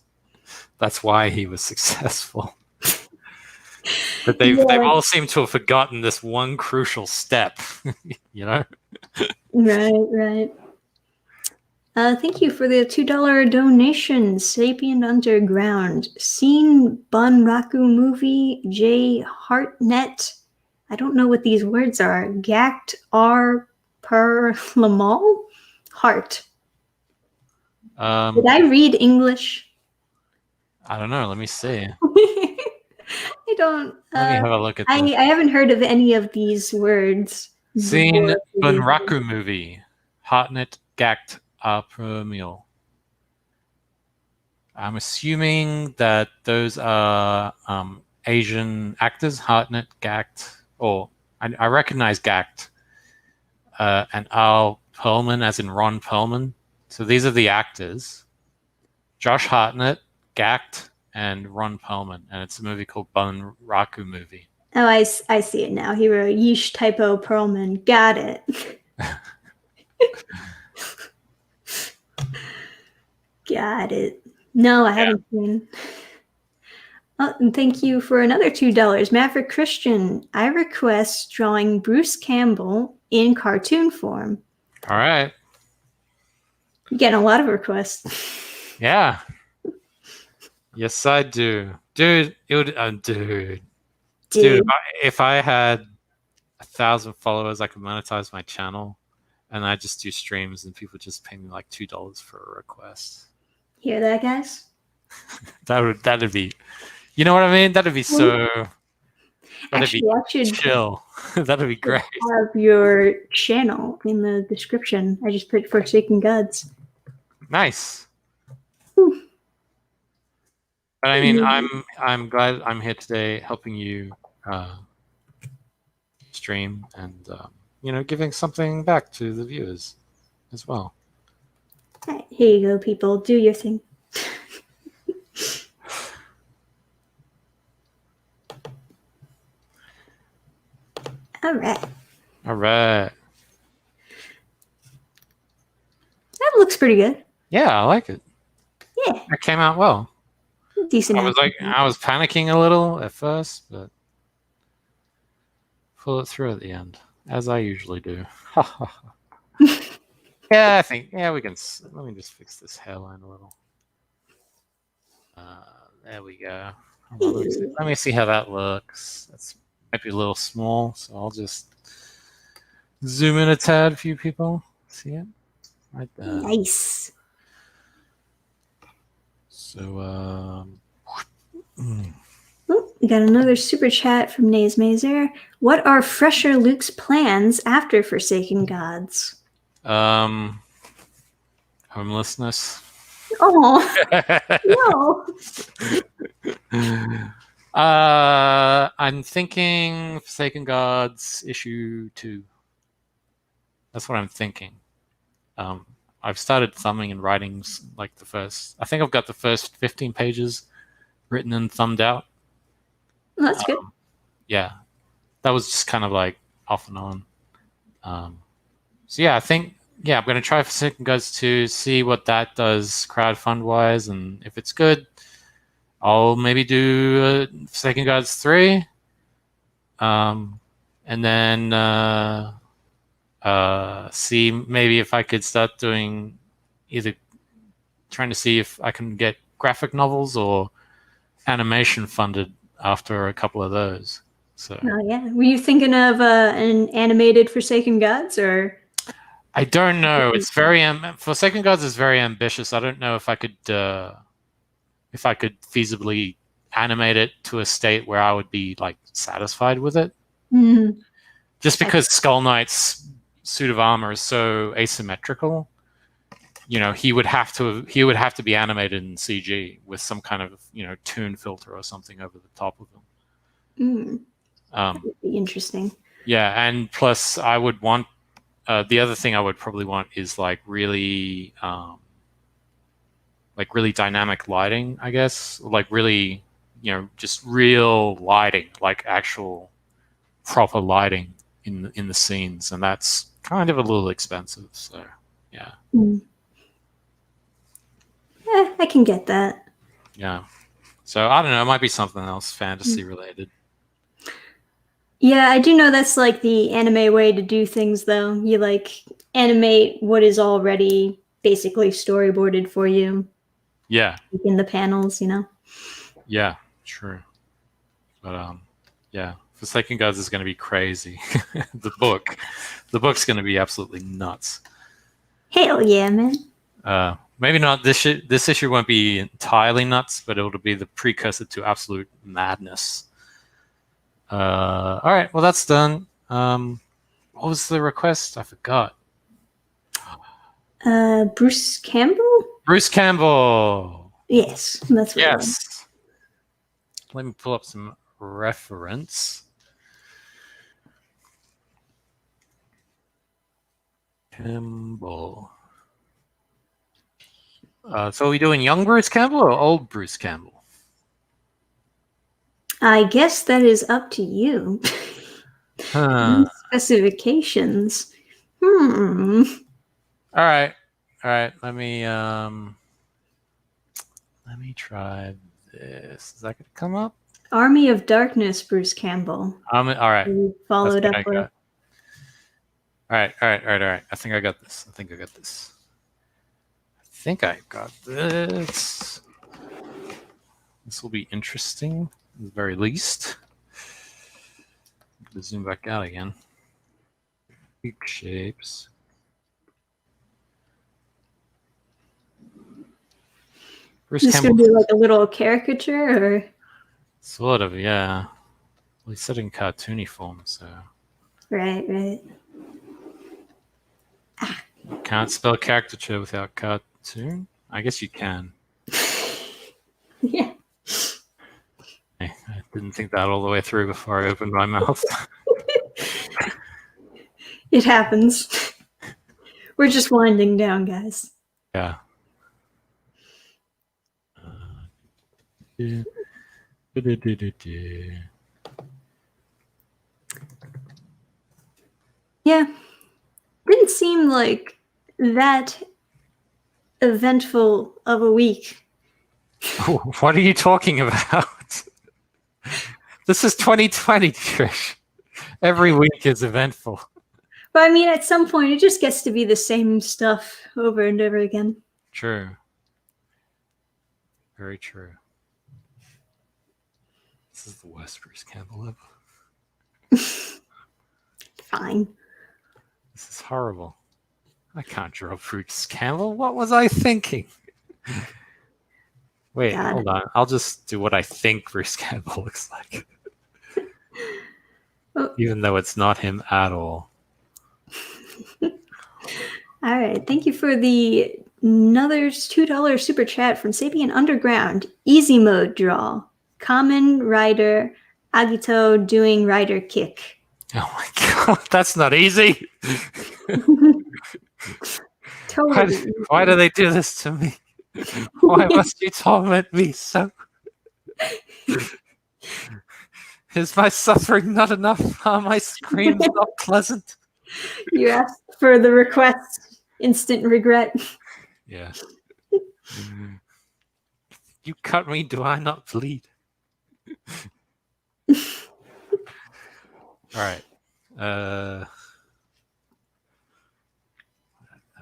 That's why he was successful. But they've all seemed to have forgotten this one crucial step, Right. Thank you for the $2 donation, Sapient Underground. Seen Bunraku movie, J Hartnett. I don't know what these words are. Gact R per Lamal? Heart. Did I read English? I don't know. Let me see. I don't. Let me have a look at I this. haven't heard of any of these words Seen before. Bunraku movie. Hartnett Gact Apremil. I'm assuming that those are Asian actors. Hartnett Gact, or I recognize Gact, and Al Perlman, as in Ron Perlman. So these are the actors: Josh Hartnett, Gact, and Ron Perlman, and it's a movie called Bunraku movie. Oh, I see it now. He wrote Yeesh typo Perlman. Got it. Got it. No, I haven't seen. Oh, and thank you for another $2. Maverick Christian, I request drawing Bruce Campbell in cartoon form. All right. You're getting a lot of requests. Yeah. Yes, I do. Dude, it would, dude, if I had 1,000 followers, I could monetize my channel, and I just do streams, and people just pay me like $2 for a request. Hear that, guys? That'd be, you know what I mean? That'd be so. Actually, I should chill. That'd be great. have your channel in the description. I just put Forsaken Gods. Nice. Whew. But I mean, I'm glad I'm here today, helping you stream and giving something back to the viewers as well. All right, here you go, people. Do your thing. All right. All right. That looks pretty good. Yeah, I like it. Yeah. It came out well. Decent. I was panicking a little at first, but pull it through at the end, as I usually do. Yeah, I think, we can. Let me just fix this hairline a little. There we go. Let me see how that looks. That's might be a little small, so I'll just zoom in a tad for you people. See it? Right there. Nice. So, Oh, we got another super chat from Naze Mazer. What are FresherLuke's plans after Forsaken Gods? Homelessness. Oh, no. I'm thinking Forsaken Gods issue 2. That's what I'm thinking. I've started thumbing and writing like I think I've got the first 15 pages written and thumbed out. Well, that's good. Yeah, that was just kind of like off and on. So yeah, I think, I'm going to try Forsaken Gods to see what that does crowdfund wise, and if it's good, I'll maybe do Forsaken Gods 3, and then see maybe if I could start doing either trying to see if I can get graphic novels or animation funded after a couple of those. So were you thinking of an animated Forsaken Gods, or? I don't know. It's very Forsaken Gods is very ambitious. I don't know if I could feasibly animate it to a state where I would be like satisfied with it. Mm-hmm. Just because Skull Knight's suit of armor is so asymmetrical, he would have to be animated in CG with some kind of toon filter or something over the top of them. That would be interesting. Yeah, and plus I would want the other thing I would probably want is like really dynamic lighting, I guess, like really just real lighting, like actual proper lighting in the scenes, and that's kind of a little expensive. So yeah. I can get that. Yeah. So I don't know. It might be something else fantasy related. Yeah, I do know that's like the anime way to do things, though. You like animate what is already basically storyboarded for you. Yeah. In the panels, Yeah, true. But Forsaken Gods is going to be crazy. The book's going to be absolutely nuts. Hell yeah, man. Maybe not this issue. This issue won't be entirely nuts, but it'll be the precursor to absolute madness. All right, well that's done. What was the request? I forgot. Bruce Campbell? Bruce Campbell. Yes, that's what it was. Yes. Let me pull up some reference. Campbell. So are we doing young Bruce Campbell or old Bruce Campbell? I guess that is up to you. Huh. Specifications. All right. Let me try this. Is that gonna come up? Army of Darkness, Bruce Campbell. All right. Followed That's up what I with. got. All right. I think I got this. I think I got this. This will be interesting, at the very least. Zoom back out again. Big shapes. Bruce This Campbell. gonna be like a little caricature, or Sort of, yeah. Well, he said in cartoony form, so. right. Can't spell caricature without cartoon? I guess you can. Yeah. I didn't think that all the way through before I opened my mouth. It happens. We're just winding down, guys. Yeah. Yeah. Didn't seem like that eventful of a week. What are you talking about? This is 2020, Trish. Every week is eventful. But I mean, at some point, it just gets to be the same stuff over and over again. True. Very true. This is the worst Bruce Campbell ever. Fine. This is horrible. I can't draw Bruce Campbell. What was I thinking? Wait, God. Hold on. I'll just do what I think Bruce Campbell looks like. Oh. Even though it's not him at all. All right. Thank you for the another $2 super chat from Sapien Underground. Easy mode draw. Common rider. Agito doing rider kick. Oh my god, that's not easy. Totally. Why do they do this to me? Why must you torment me so? Is my suffering not enough? Are my screams not pleasant? You asked for the request. Instant regret. Yeah. You cut me, do I not bleed? All right. What are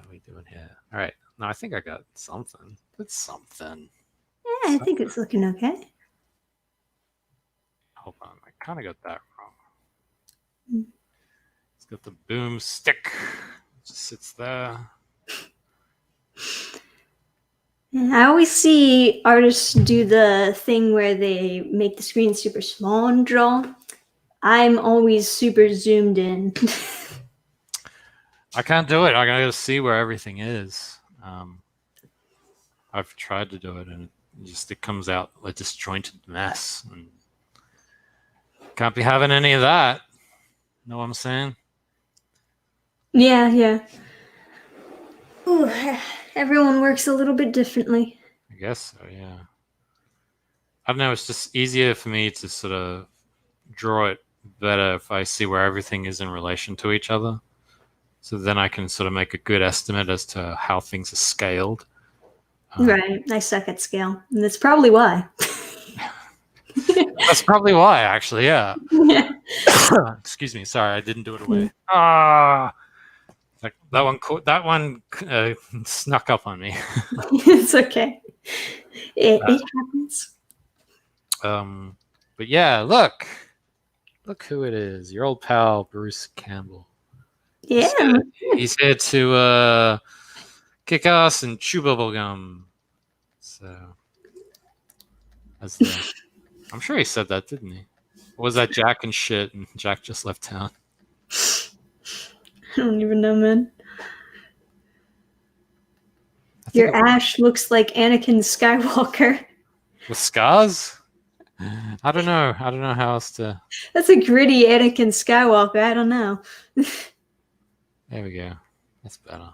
we doing here? All right. No, I think I got something. It's something. Yeah, I think it's looking okay. Hold on. I kind of got that wrong. It's got the boom stick. It just sits there. I always see artists do the thing where they make the screen super small and draw. I'm always super zoomed in. I can't do it. I gotta see where everything is. I've tried to do it, and it comes out a disjointed mess. And can't be having any of that. Know what I'm saying? Yeah. Ooh, everyone works a little bit differently. I guess so, yeah. I don't know. It's just easier for me to sort of draw it better if I see where everything is in relation to each other. So then I can sort of make a good estimate as to how things are scaled. Right. I suck at scale. And that's probably why. That's probably why, actually, yeah. Yeah. Excuse me. Sorry, I didn't do it away. That one snuck up on me. It's okay. It happens. But yeah, look who it is. Your old pal, Bruce Campbell. Yeah. He's here to kick ass and chew bubble gum. So that's the. I'm sure he said that, didn't he? Or was that Jack and shit? And Jack just left town. I don't even know, man. I think Your Ash looks like Anakin Skywalker. with scars. I don't know. I don't know how else to. That's a gritty Anakin Skywalker. I don't know. There we go. That's better.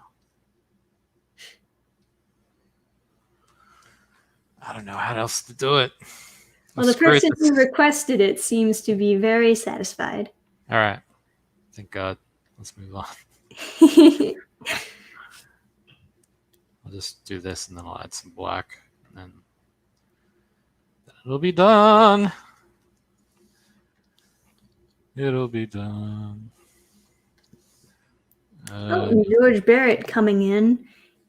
I don't know how else to do it. Well, the person who requested it seems to be very satisfied. All right. Thank God. Let's move on. I'll just do this and then I'll add some black. And then it'll be done. It'll be done. And George Barrett coming in.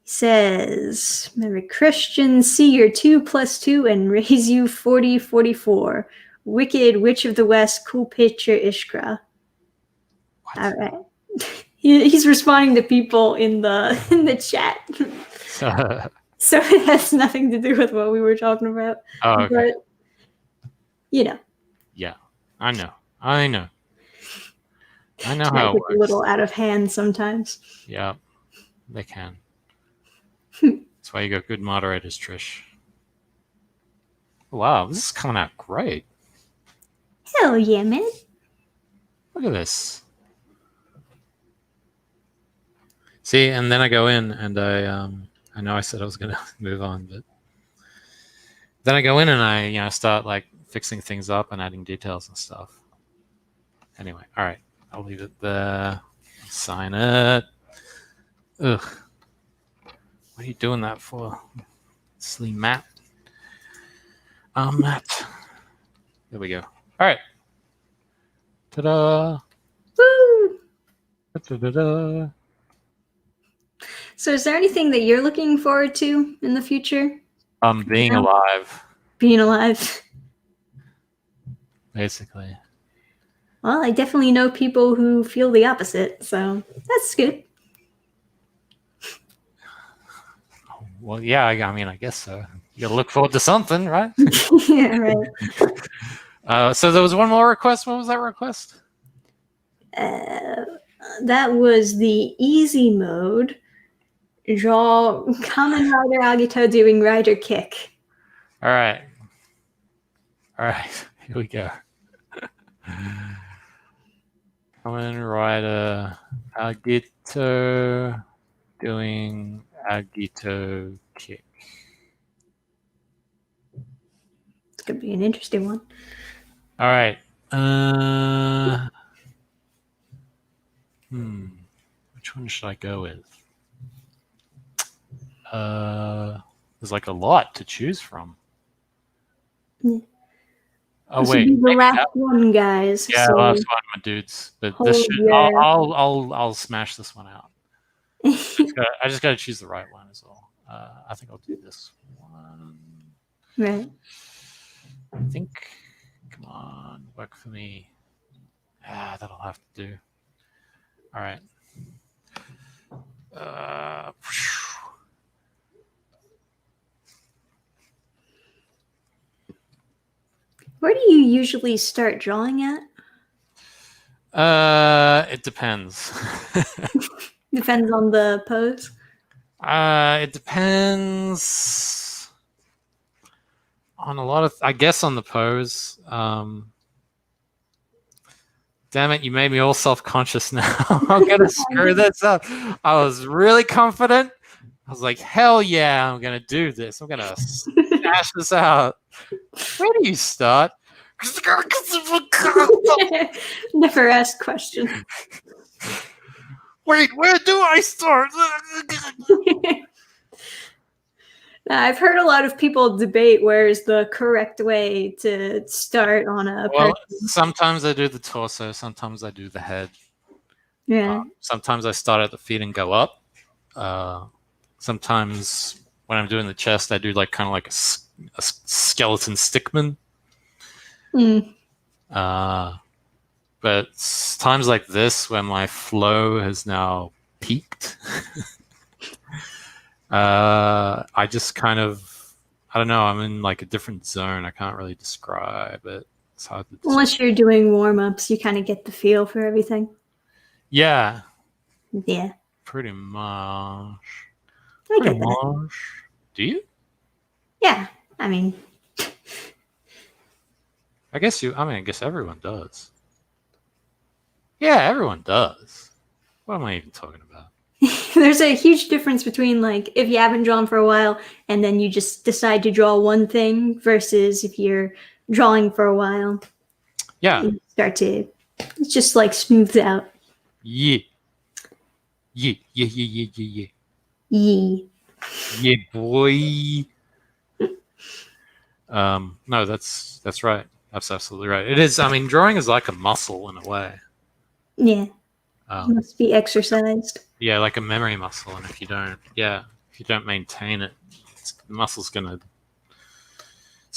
He says, Merry Christian, see your 2 + 2 and raise you 40-44. Wicked Witch of the West, cool picture, Ishkra. What? All right. He's responding to people in the chat. So it has nothing to do with what we were talking about. Oh, okay. But, you know. Yeah, I know how it Gets works. a little out of hand sometimes. Yeah, they can. That's why you got good moderators, Trish. Wow, this is coming out great. Hell yeah, man. Look at this. See, and then I go in and I know I said I was gonna move on, but then I go in and I start like fixing things up and adding details and stuff. Anyway, all right, I'll leave it there. Sign it. Ugh. What are you doing that for? Silly Matt. Matt. There we go. All right. Ta-da. Woo! Ta-da-da-da. So is there anything that you're looking forward to in the future? Being alive. Being alive. Basically. Well, I definitely know people who feel the opposite, so that's good. Well, yeah, I mean, I guess so. You gotta look forward to something, right? Yeah, right. So there was one more request. What was that request? That was the easy mode. Draw Kamen Rider Agito doing Rider Kick. All right. Here we go. Kamen Rider Agito doing Agito Kick. It's gonna be an interesting one. All right. Which one should I go with? There's like a lot to choose from. Yeah. Oh this wait, will be the last one, guys. Yeah, so last one, my dudes. But this should, I'll smash this one out. I just got to choose the right one as well. I think I'll do this one. Right. I think. Come on, work for me. That'll have to do. All right. Where do you usually start drawing at? It depends. Depends on the pose. It depends on a lot of. I guess on the pose. Damn it! You made me all self-conscious now. I'm gonna screw this up. I was really confident. I was like, "Hell yeah, I'm gonna do this. I'm gonna smash this out." Where do you start? Never ask questions. Wait, where do I start? I've heard a lot of people debate where's the correct way to start on a person. Sometimes I do the torso, sometimes I do the head. Yeah. Sometimes I start at the feet and go up. Sometimes when I'm doing the chest, I do like kind of like a skeleton stickman. But times like this, when my flow has now peaked, I just kind of, I don't know. I'm in like a different zone. I can't really describe it. It's hard to describe. Unless you're doing warm-ups, you kind of get the feel for everything. Yeah, Yeah, pretty much. I Pretty get that. much. Do you? Yeah, I mean, I guess you. I mean, I guess everyone does. Yeah, everyone does. What am I even talking about? there's a huge difference between like if you haven't drawn for a while and then you just decide to draw one thing versus if you're drawing for a while, Yeah. you start to it's just like smooths out. Yeah. Yeah. Yeah. Yeah. Yeah. Yeah. Yeah. Yee. Yeah, boy. No, that's right. That's absolutely right. It is. I mean, drawing is like a muscle in a way. Yeah, Um, must be exercised. yeah, like a memory muscle, and if you don't maintain it, the muscle's gonna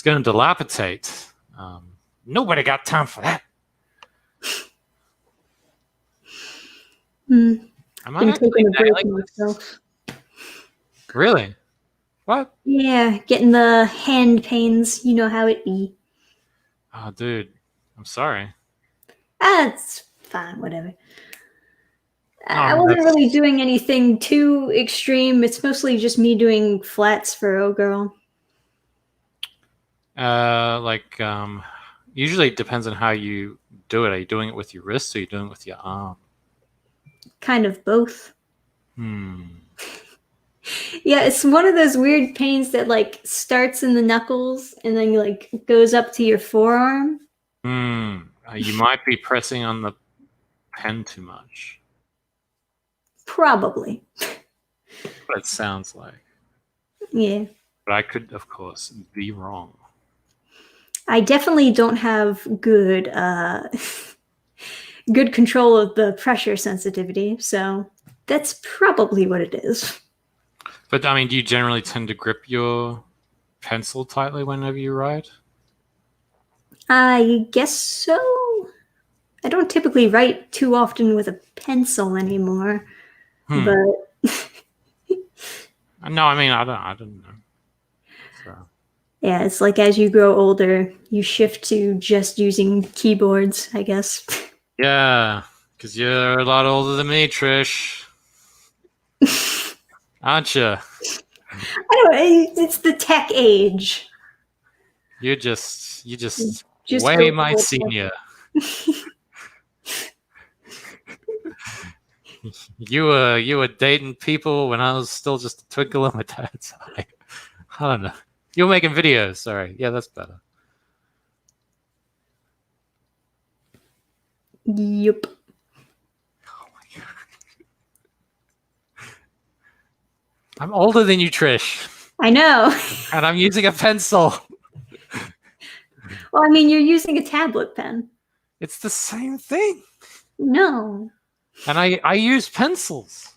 dilapidate. Nobody got time for that. Am I Been actually taking a break nailing this? myself. Really? What? Yeah, getting the hand pains. You know how it be. Oh, dude, I'm sorry. It's fine, whatever. No, I I mean, wasn't really that's doing anything too extreme. It's mostly just me doing flats for Oh Girl. like usually it depends on how you do it. Are you doing it with your wrist or are you doing it with your arm? Kind of both. Hmm. Yeah, it's one of those weird pains that like starts in the knuckles and then like goes up to your forearm. Hmm. You might be pressing on the pen too much. Probably. What it sounds like. Yeah. But I could, of course, be wrong. I definitely don't have good good control of the pressure sensitivity, so that's probably what it is. But I mean, do you generally tend to grip your pencil tightly whenever you write? I guess so. I don't typically write too often with a pencil anymore, Hmm. but No, I mean, I don't know. So. yeah, it's like as you grow older, you shift to just using keyboards, I guess. Yeah, because you're a lot older than me, Trish. Aren't you? I don't know, it's the tech age. You just Just way go my for it. senior. You were dating people when I was still just a twinkle in my dad's eye. I don't know. You were making videos. Sorry. Yeah, that's better. Yup. I'm older than you, Trish, I know. and I'm using a pencil. Well, I mean, you're using a tablet pen. It's the same thing. No. And I use pencils.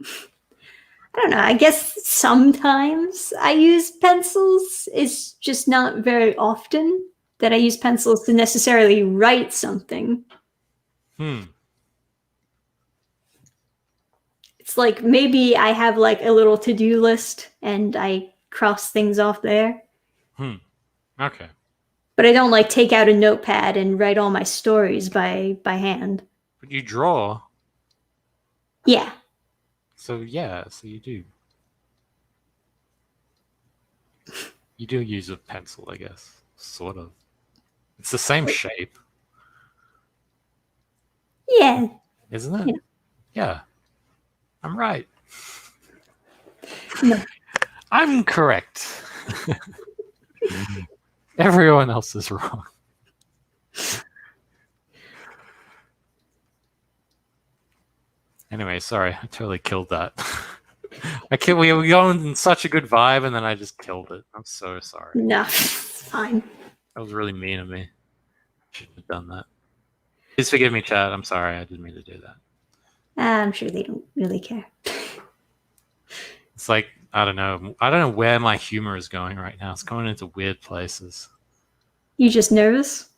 I don't know. I guess sometimes I use pencils. It's just not very often that I use pencils to necessarily write something. It's like maybe I have like a little to-do list and I cross things off there. Okay. But I don't like take out a notepad and write all my stories by hand. But you draw. Yeah. So you do. You do use a pencil, I guess. Sort of. It's the same shape, Yeah. isn't it? Yeah. Yeah. I'm right. No. I'm correct. Everyone else is wrong. Anyway, sorry, I totally killed that. We were going in such a good vibe, and then I just killed it. I'm so sorry. No, it's fine. That was really mean of me. Shouldn't have done that. Please forgive me, Chad. I'm sorry. I didn't mean to do that. I'm sure they don't really care. It's like I don't know. I don't know where my humor is going right now. It's going into weird places. You just nervous?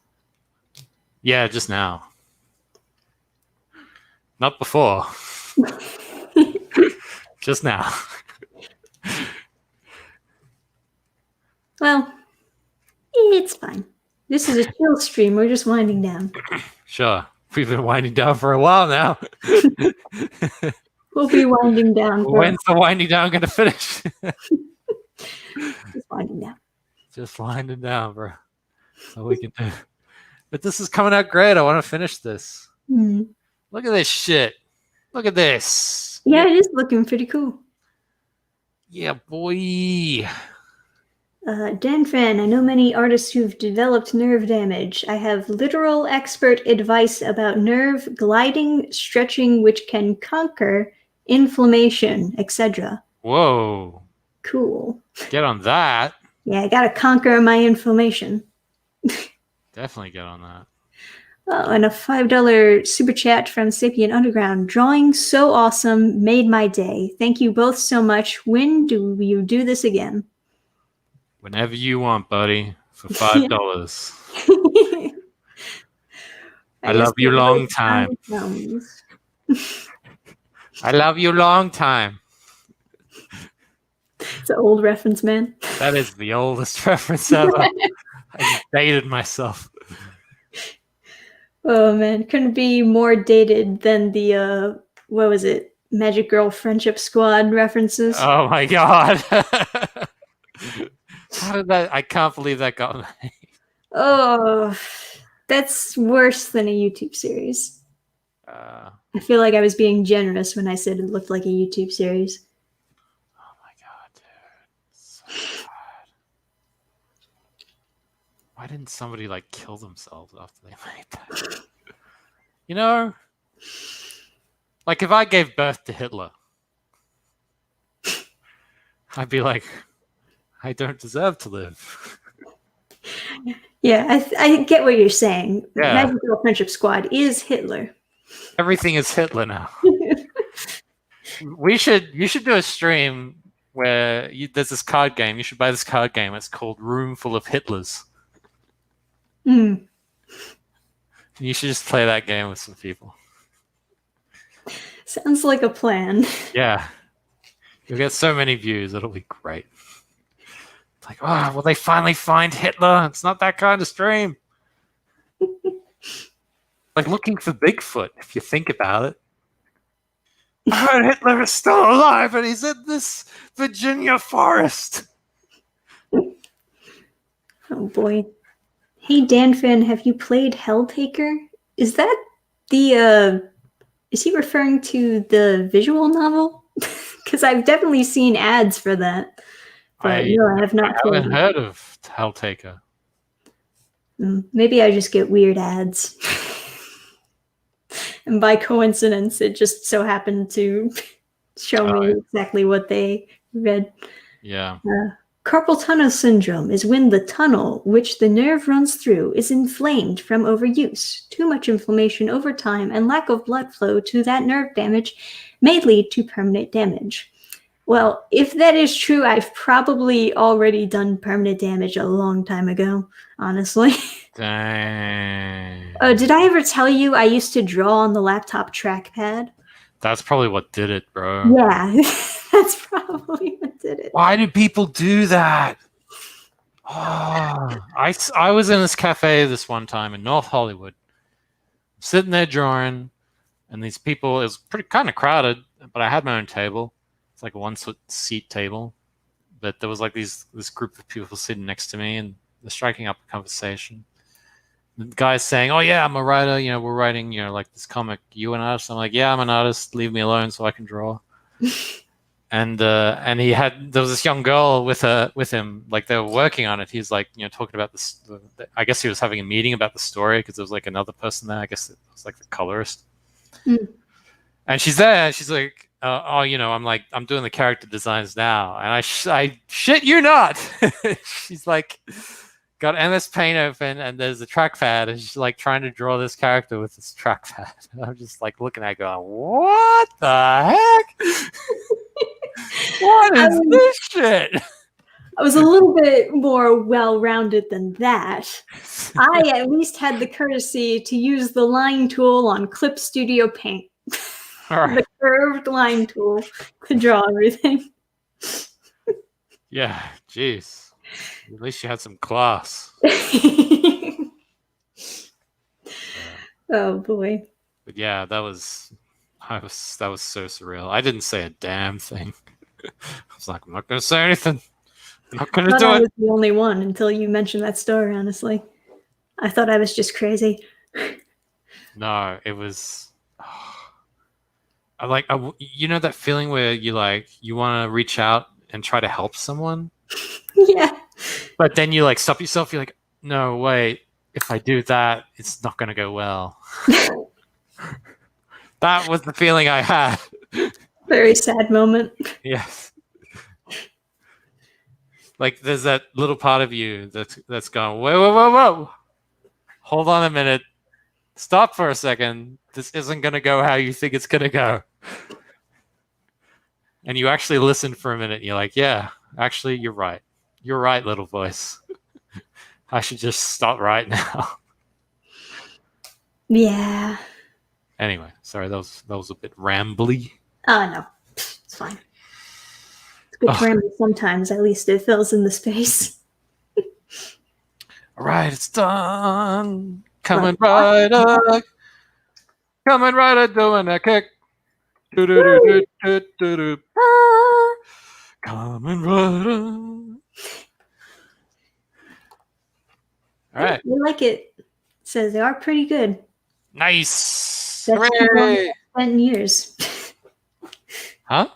Yeah, just now. Not before. Just now. This is a chill stream. We're just winding down. Sure. We've been winding down for a while now. We'll be winding down. When's the winding down going to finish? Just winding down. Just winding down, bro. That's all we can do. But this is coming out great. I want to finish this. Mm. Look at this shit. Look at this. Yeah, it is looking pretty cool. Yeah, boy. Dan Fan, I know many artists who've developed nerve damage. I have literal expert advice about nerve gliding, stretching, which can conquer inflammation, etc. Whoa. Cool. Get on that. Yeah, I gotta conquer my inflammation. Definitely get on that. Oh, and a $5 super chat from Sapient Underground. Drawing so awesome, made my day. Thank you both so much. When do you do this again? Whenever you want, buddy, for $5. I love you long time. I love you long time. It's an old reference, man. That is the oldest reference ever. I dated myself. Oh man, couldn't be more dated than the what was it? Magic Girl Friendship Squad references. Oh my god. How did that? I can't believe that got me. Oh, that's worse than a YouTube series. I I feel like I was being generous when I said it looked like a YouTube series. Oh my god, dude. So bad. Why didn't somebody like kill themselves after they made that? You know? Like if I gave birth to Hitler, I'd be like, I don't deserve to live. Yeah, I get what you're saying. Yeah. Magic Girl Friendship Squad is Hitler. Everything is Hitler now. You should do a stream where there's this card game. You should buy this card game. It's called Room Full of Hitlers. Mm. You should just play that game with some people. Sounds like a plan. Yeah. You'll get so many views. It'll be great. It's like, oh, will they finally find Hitler? It's not that kind of stream. Like looking for Bigfoot, if you think about it. I heard Hitler is still alive and he's in this Virginia forest. Oh boy. Hey Danfin, have you played Helltaker? Is that the is he referring to the visual novel? Because I've definitely seen ads for that. But no, I have not played. I haven't heard of Helltaker. Maybe I just get weird ads. And by coincidence, it just so happened to show me exactly what they read. Yeah. Carpal tunnel syndrome is when the tunnel which the nerve runs through is inflamed from overuse. Too much inflammation over time and lack of blood flow to that nerve damage may lead to permanent damage. Well, if that is true, I've probably already done permanent damage a long time ago, honestly. Dang. Did I ever tell you I used to draw on the laptop trackpad? That's probably what did it, bro. Yeah, that's probably what did it. Why do people do that? Oh, I was in this cafe this one time in North Hollywood, sitting there drawing, and these people, it was pretty kind of crowded, but I had my own table. It's like a one-seat table, but there was like this group of people sitting next to me, and they're striking up a conversation. The guy's saying, "Oh yeah, I'm a writer. You know, we're writing, you know, like this comic. You an artist?" I'm like, "Yeah, I'm an artist. Leave me alone so I can draw." And there was this young girl with him, like they were working on it. He's like, you know, talking about this. I guess he was having a meeting about the story because there was like another person there. I guess it was like the colorist. Mm. And she's there. And she's like, "Oh, you know, I'm doing the character designs now." And I shit you not. She's like, got MS Paint open and there's a trackpad and she's like trying to draw this character with this trackpad. I'm just like looking at it going, what the heck? What is this shit? I was a little bit more well-rounded than that. I at least had the courtesy to use the line tool on Clip Studio Paint. Right. The curved line tool to draw everything. Yeah, jeez. At least you had some class. Oh boy. But yeah, that was so surreal. I didn't say a damn thing. I was like, I'm not gonna say anything. I'm not I gonna thought do I it. was the only one until you mentioned that story, honestly. I thought I was just crazy. No, it was. You know that feeling where you want to reach out and try to help someone, Yeah. but then you like stop yourself. You're like, no, wait. If I do that, it's not gonna go well. That was the feeling I had. Very sad moment. Yes. Like there's that little part of you that's going, whoa, whoa, whoa, whoa. Hold on a minute. Stop for a second. This isn't gonna go how you think it's gonna go. And you actually listen for a minute and you're like, yeah, actually you're right. You're right, little voice. I should just stop right now. Yeah. Anyway, sorry, that was a bit rambly. Oh no. It's fine. It's good to ramble sometimes, at least it fills in the space. All right, it's done. Coming right up. Coming right up, doing a kick. Do-do-do-do-do-do-do. Ah. Coming right up. All right. You like it. It says they are pretty good. Nice. That's Hooray. spent in years. Huh?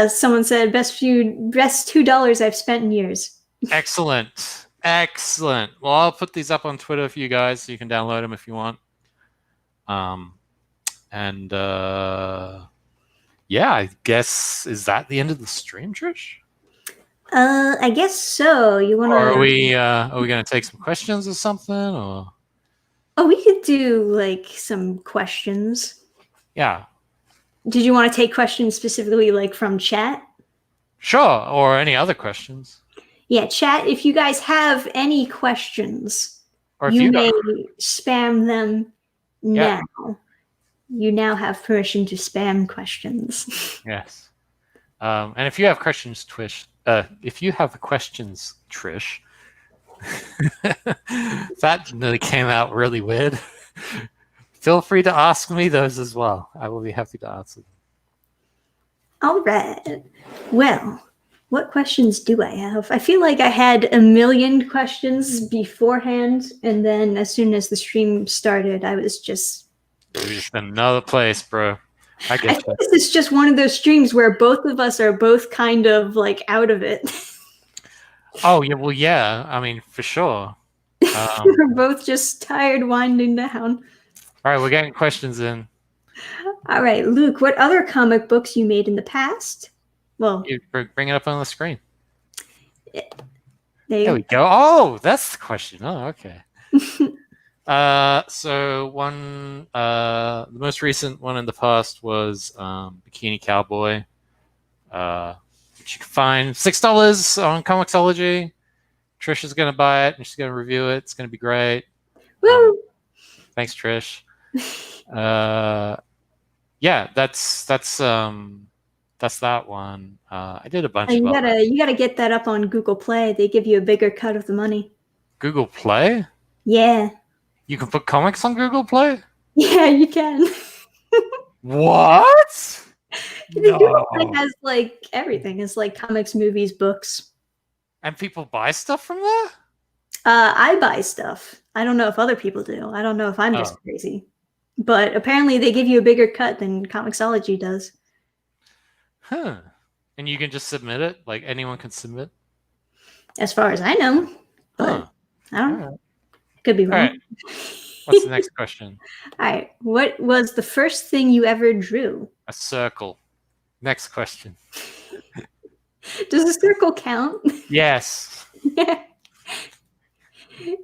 Someone said best $2 I've spent in years. Excellent. Excellent. Well, I'll put these up on Twitter for you guys so you can download them if you want. And yeah, I guess is that the end of the stream, Trish? I guess so. You want to? Or are we gonna take some questions or something? Or Oh, we could do like some questions. yeah, Did you want to take questions specifically like from chat? sure. Or any other questions? Yeah, chat. If you guys have any questions, Or if you got- may spam them Yeah. now. You now have permission to spam questions. Yes. And if you have questions, Trish, that nearly came out really weird. Feel free to ask me those as well. I will be happy to answer them. All right. Well, what questions do I have? I feel like I had a million questions beforehand, and then as soon as the stream started, I was just. You're just in another place, bro. I I get think you. this is just one of those streams where both of us are both kind of like out of it. Oh yeah, well yeah. I mean, for sure. We're both just tired winding down. All right, we're getting questions in. All right, Luke, what other comic books you made in the past? Well, You bring it up on the screen. there There we go. Oh, that's the question. Oh, okay. So one, the most recent one in the past was Bikini Cowboy, which you can find $6 on Comixology. Trish is gonna buy it and she's gonna review it. It's gonna be great. Woo! Thanks, Trish. Yeah, that's that one. I did a bunch of You gotta get that up on Google Play. They give you a bigger cut of the money. Google Play. Yeah. You can put comics on Google Play. Yeah, you can. What? Google Play has like everything. It's like comics, movies, books. And people buy stuff from there? I buy stuff. I don't know if other people do. I don't know if I'm just crazy. But apparently they give you a bigger cut than Comixology does. Huh. And you can just submit it? Like anyone can submit? As far as I know. But I don't know. Could be wrong. All right. What's the next question? All right. What was the first thing you ever drew? A circle. Next question. Does a circle count? Yes.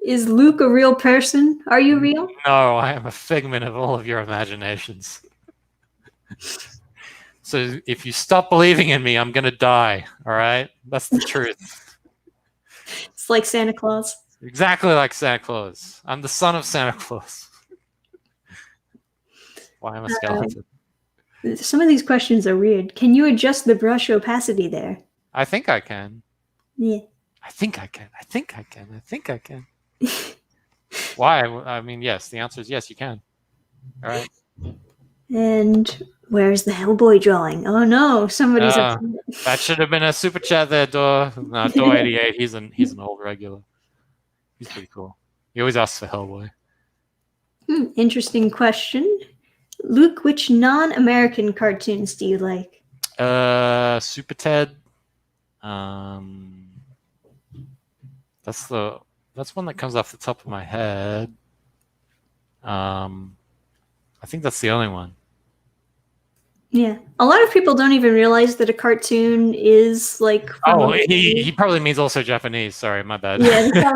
Is Luke a real person? Are you real? No, I am a figment of all of your imaginations. So if you stop believing in me, I'm going to die. All right? That's the truth. It's like Santa Claus. Exactly like Santa Claus. I'm the son of Santa Claus. Why am I a skeleton? Some of these questions are weird. Can you adjust the brush opacity there? I think I can. Yeah. I think I can. I think I can. I think I can. Why? I mean, yes. The answer is yes. You can. All right. And where's the Hellboy drawing? Oh no, somebody's Uh, upset. that should have been a super chat there, Door. No, Door 88. He's an old regular. He's pretty cool. He always asks for Hellboy. Interesting question. Luke, which non-American cartoons do you like? Super Ted. Um, that's one that comes off the top of my head. I think that's the only one. Yeah. A lot of people don't even realize that a cartoon is like. Oh, he probably means also Japanese. Sorry, my bad. Yeah, all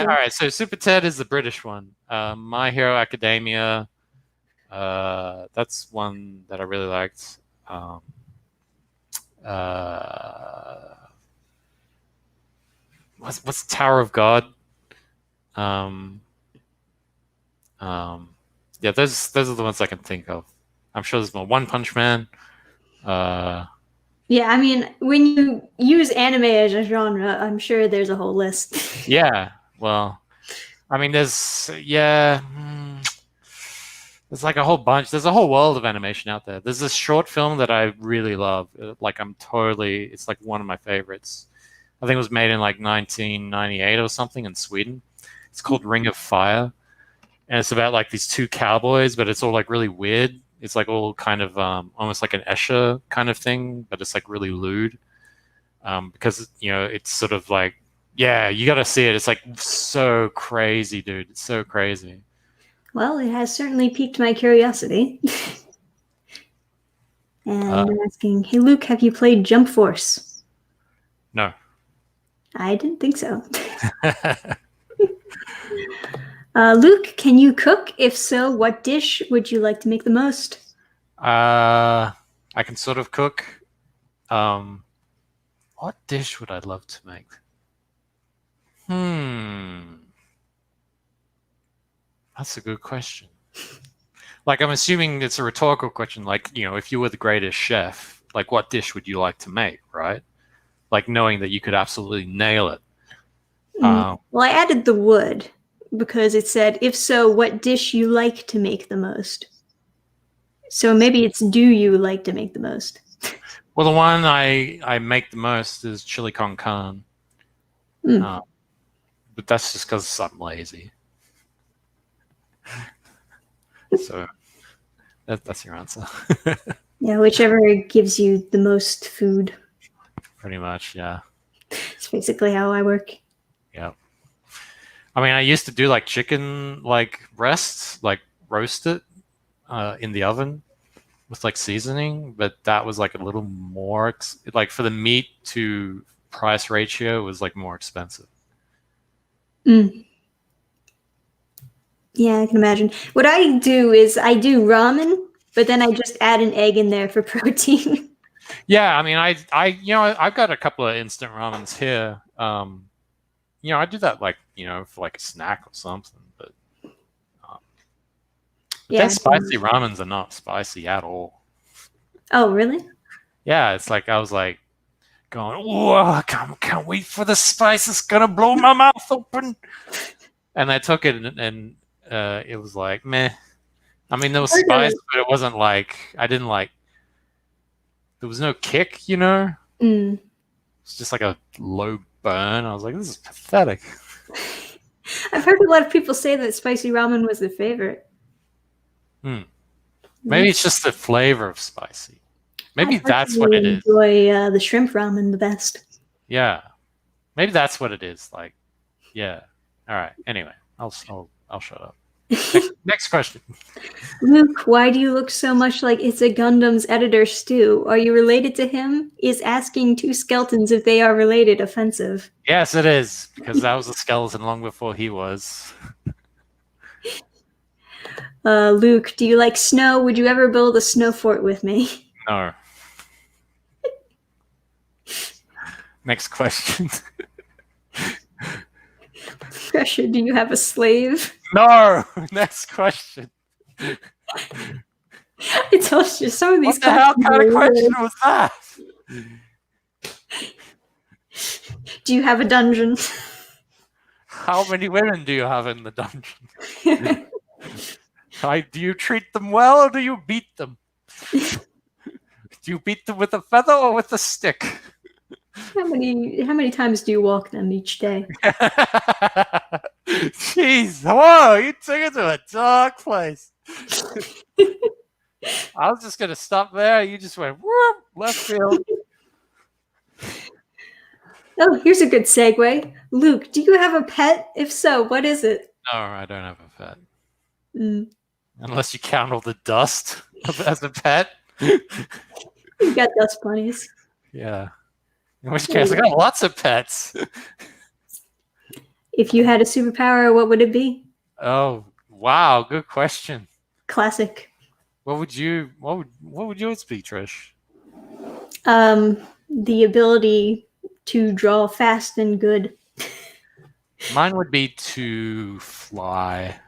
right, so Super Ted is the British one. My Hero Academia. That's one that I really liked. What's Tower of God? Yeah, those are the ones I can think of. I'm sure there's more. One Punch Man. Yeah, I mean, when you use anime as a genre, I'm sure there's a whole list. Yeah, well, I mean, there's like a whole bunch. There's a whole world of animation out there. There's this short film that I really love. It's like one of my favorites. I think it was made in like 1998 or something in Sweden. It's called Ring of Fire, and it's about like these two cowboys, but it's all like really weird. It's like all kind of almost like an Escher kind of thing, but it's like really lewd because it's sort of like, yeah, you got to see it. It's like so crazy, dude. It's so crazy. Well, it has certainly piqued my curiosity. And I'm asking, hey Luke, have you played Jump Force? No. I didn't think so. Luke, can you cook? If so, what dish would you like to make the most? I can sort of cook. What dish would I love to make? That's a good question. Like, I'm assuming it's a rhetorical question. Like, if you were the greatest chef, like, what dish would you like to make, right? Like, knowing that you could absolutely nail it. Well, I added the would because it said, if so, what dish you like to make the most? So maybe it's do you like to make the most? Well, the one I make the most is chili con carne. But that's just because I'm lazy. So that's your answer. Yeah, whichever gives you the most food. Pretty much, yeah. It's basically how I work. Yeah. I mean, I used to do like chicken, like breasts, like roast it in the oven with like seasoning, but that was like a little more like for the meat to price ratio was like more expensive. Yeah, I can imagine. What I do is I do ramen, but then I just add an egg in there for protein. Yeah, I mean, I've got a couple of instant ramens here. I do that like for like a snack or something, but Yeah. then spicy ramens are not spicy at all. Oh, really? Yeah, it's like I was like going, "Whoa, I can't wait for the spice. It's gonna blow my mouth open." And I took it, and it was like, meh. I mean, there was spice, but it wasn't like I didn't like. There was no kick, It's just like a low burn. I was like, this is pathetic. I've heard a lot of people say that spicy ramen was their favorite. Maybe it's just the flavor of spicy. Maybe that's what it is. I enjoy the shrimp ramen the best. Yeah, maybe that's what it is. Like, yeah. All right. Anyway, I'll shut up. Next question. Luke, why do you look so much like It's a Gundam's editor Stu? Are you related to him? Is asking two skeletons if they are related offensive? Yes, it is, because that was a skeleton long before he was. Luke, do you like snow? Would you ever build a snow fort with me? No. Next question. Fresher, do you have a slave? No. Next question. I told you some of these. What the hell kind of question was that? Do you have a dungeon? How many women do you have in the dungeon? Do you treat them well or do you beat them? Do you beat them with a feather or with a stick? How many times do you walk them each day? Jeez, whoa, you took it to a dark place. I was just gonna stop there. You just went whoop, left field. Oh, here's a good segue. Luke, do you have a pet? If so, what is it? No, I don't have a pet. Mm. Unless you count all the dust as a pet. You got dust bunnies. Yeah. In which case, I got lots of pets. If you had a superpower, what would it be? Oh, wow, good question. Classic. What would yours be, Trish? The ability to draw fast and good. Mine would be to fly.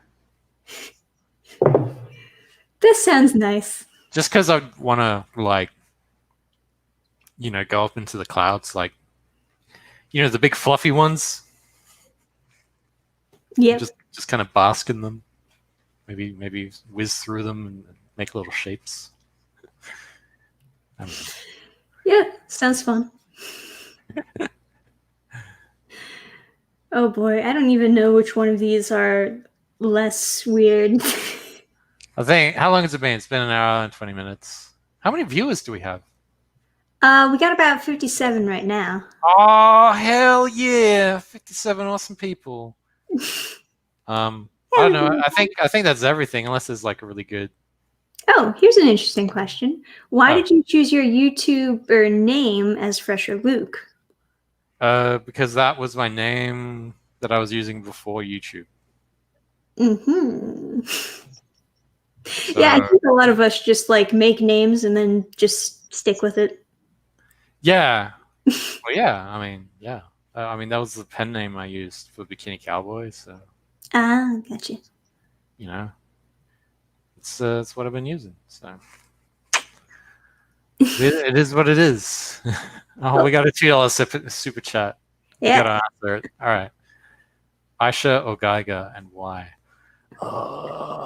This sounds nice. Just because I want to, go up into the clouds, the big fluffy ones. Yeah. Just kind of bask in them. Maybe whiz through them and make little shapes. I don't know. Yeah, sounds fun. Oh boy, I don't even know which one of these are less weird. I think, how long has it been? It's been an hour and 20 minutes. How many viewers do we have? We got about 57 right now. Oh, hell yeah. 57 awesome people. I don't know. I think that's everything, unless there's a really good. Oh, here's an interesting question. Why did you choose your YouTuber name as FresherLuke? Because that was my name that I was using before YouTube. Mm-hmm. So, yeah, I think a lot of us just make names and then just stick with it. Yeah. Well, yeah. I mean, yeah. That was the pen name I used for Bikini Cowboy. So. Ah, gotcha. It's what I've been using. So. It is what it is. Oh, we got a $2 super chat. Yeah. We gotta answer it. All right. Aisha or Geiger, and why? Oh,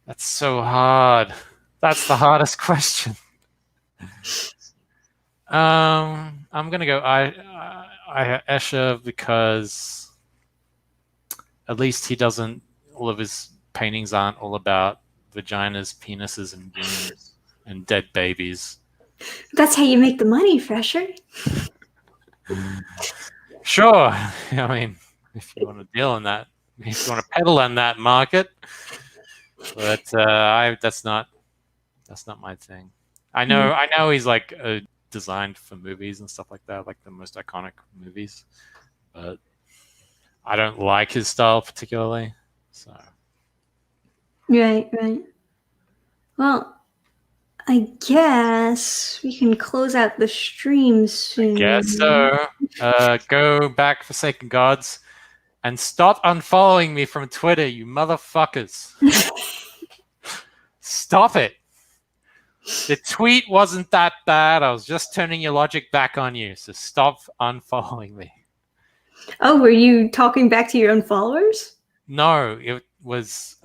that's so hard. That's the hardest question. I'm gonna go Escher because at least he doesn't. All of his paintings aren't all about vaginas, penises, and wombs and dead babies. That's how you make the money, Fresher. Sure. I mean, if you want to deal in that, if you want to peddle in that market, but that's not my thing. I know he's designed for movies and stuff like that, the most iconic movies, but I don't like his style particularly. So. Right. Well, I guess we can close out the stream soon. I guess so. Go back, Forsaken Gods, and stop unfollowing me from Twitter, you motherfuckers. Stop it. The tweet wasn't that bad. I was just turning your logic back on you, so stop unfollowing me. Oh, were you talking back to your own followers? No, it was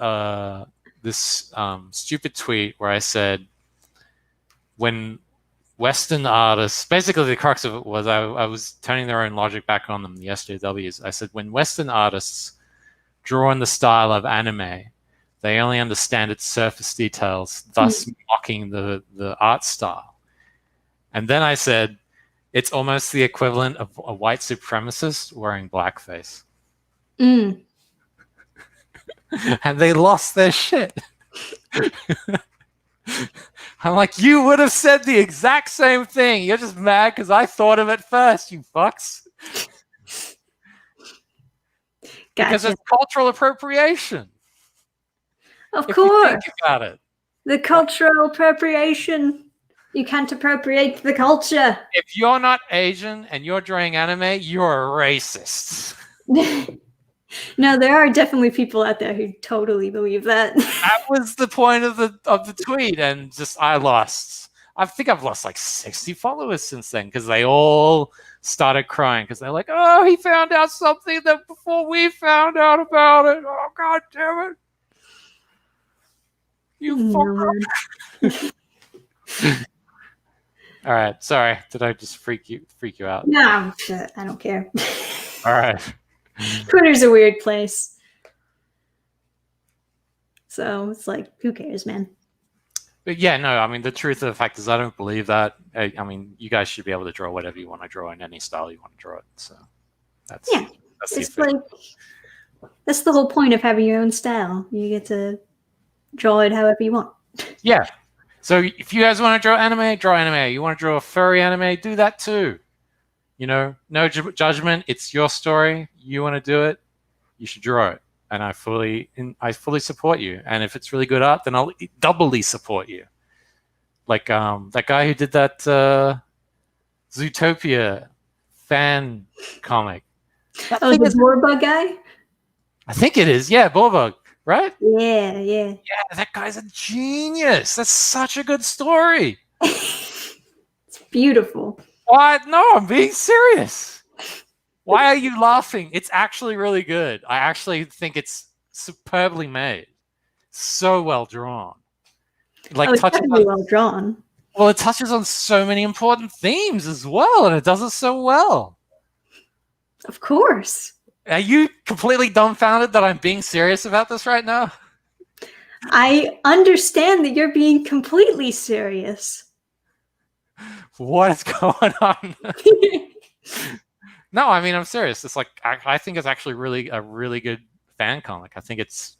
this stupid tweet where I said, when Western artists, basically the crux of it was I was turning their own logic back on them, the SJWs. I said, when Western artists draw in the style of anime, they only understand its surface details, thus mocking the art style. And then I said, it's almost the equivalent of a white supremacist wearing blackface. And they lost their shit. I'm like, you would have said the exact same thing. You're just mad because I thought of it first, you fucks. Gotcha. Because it's cultural appropriation. Of course. Think about it. The cultural appropriation. You can't appropriate the culture. If you're not Asian and you're drawing anime, you're a racist. No, there are definitely people out there who totally believe that. That was the point of the tweet, and just I lost. I think I've lost like 60 followers since then because they all started crying because they're like, oh, he found out something that before we found out about it. Oh, God damn it. You fucker. All right. Sorry. Did I just freak you out? No, I don't care. All right. Twitter's a weird place. So it's like, who cares, man? But yeah, no, I mean, the truth of the fact is I don't believe that. I mean, you guys should be able to draw whatever you want to draw in any style you want to draw it. So that's it's like, that's the whole point of having your own style. You get to draw it however you want. Yeah. So if you guys want to draw anime, draw anime. You want to draw a furry anime, do that too. You know, no judgment. It's your story. You want to do it, you should draw it. And I fully support you. And if it's really good art, then I'll doubly support you. Like that guy who did that Zootopia fan comic. Oh, the Borbug guy? I think it is. Yeah, Borbug, right? Yeah. Yeah, that guy's a genius. That's such a good story. It's beautiful. What? No, I'm being serious. Why are you laughing? It's actually really good. I actually think it's superbly made. So well drawn. Like it's definitely well drawn. Well, it touches on so many important themes as well, and it does it so well. Of course. Are you completely dumbfounded that I'm being serious about this right now? I understand that you're being completely serious. What is going on? No, I mean, I'm serious. It's like I think it's actually a really good fan comic. I think it's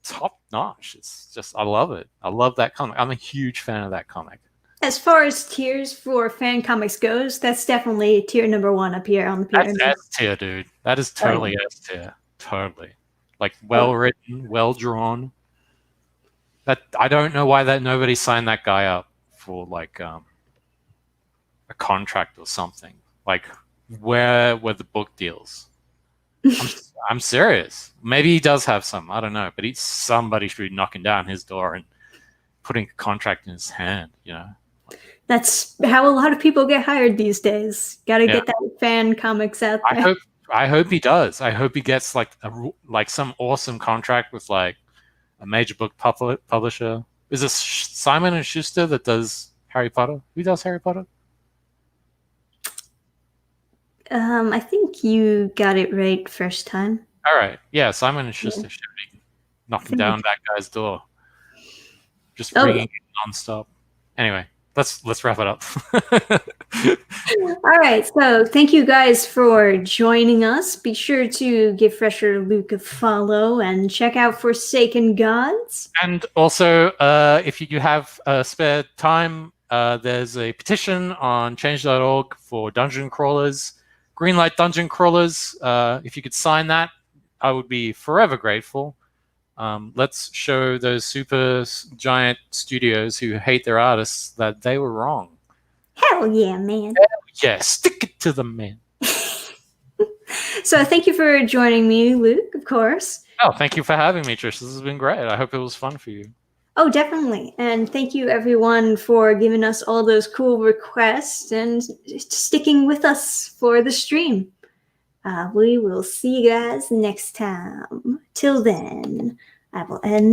top notch. It's just, I love it. I love that comic. I'm a huge fan of that comic. As far as tiers for fan comics goes, that's definitely tier number 1 up here on the pyramid. That's S tier, dude. That is totally S tier. Totally. Like, well written, well drawn. That I don't know why that nobody signed that guy up for like a contract or something. Like, where were the book deals? I'm serious. Maybe he does have some. I don't know. But somebody should be knocking down his door and putting a contract in his hand, you know? That's how a lot of people get hired these days. Got to get that fan comics out there. I hope he does. I hope he gets like some awesome contract with like a major book publisher. Is this Simon and Schuster that does Harry Potter? Who does Harry Potter? I think you got it right first time. All right. Yeah, Simon and Schuster should be knocking down that guy's door. Just ringing nonstop. Anyway, let's wrap it up. All right. So thank you guys for joining us. Be sure to give FresherLuke a follow and check out Forsaken Gods. And also, if you have spare time, there's a petition on change.org for dungeon crawlers. Greenlight dungeon crawlers. If you could sign that, I would be forever grateful. Let's show those super giant studios who hate their artists that they were wrong. Hell yeah, man. Hell yeah, stick it to them, man. So thank you for joining me, Luke, of course. Oh, thank you for having me, Trish. This has been great. I hope it was fun for you. Oh, definitely. And thank you, everyone, for giving us all those cool requests and sticking with us for the stream. We will see you guys next time. Till then, I will end.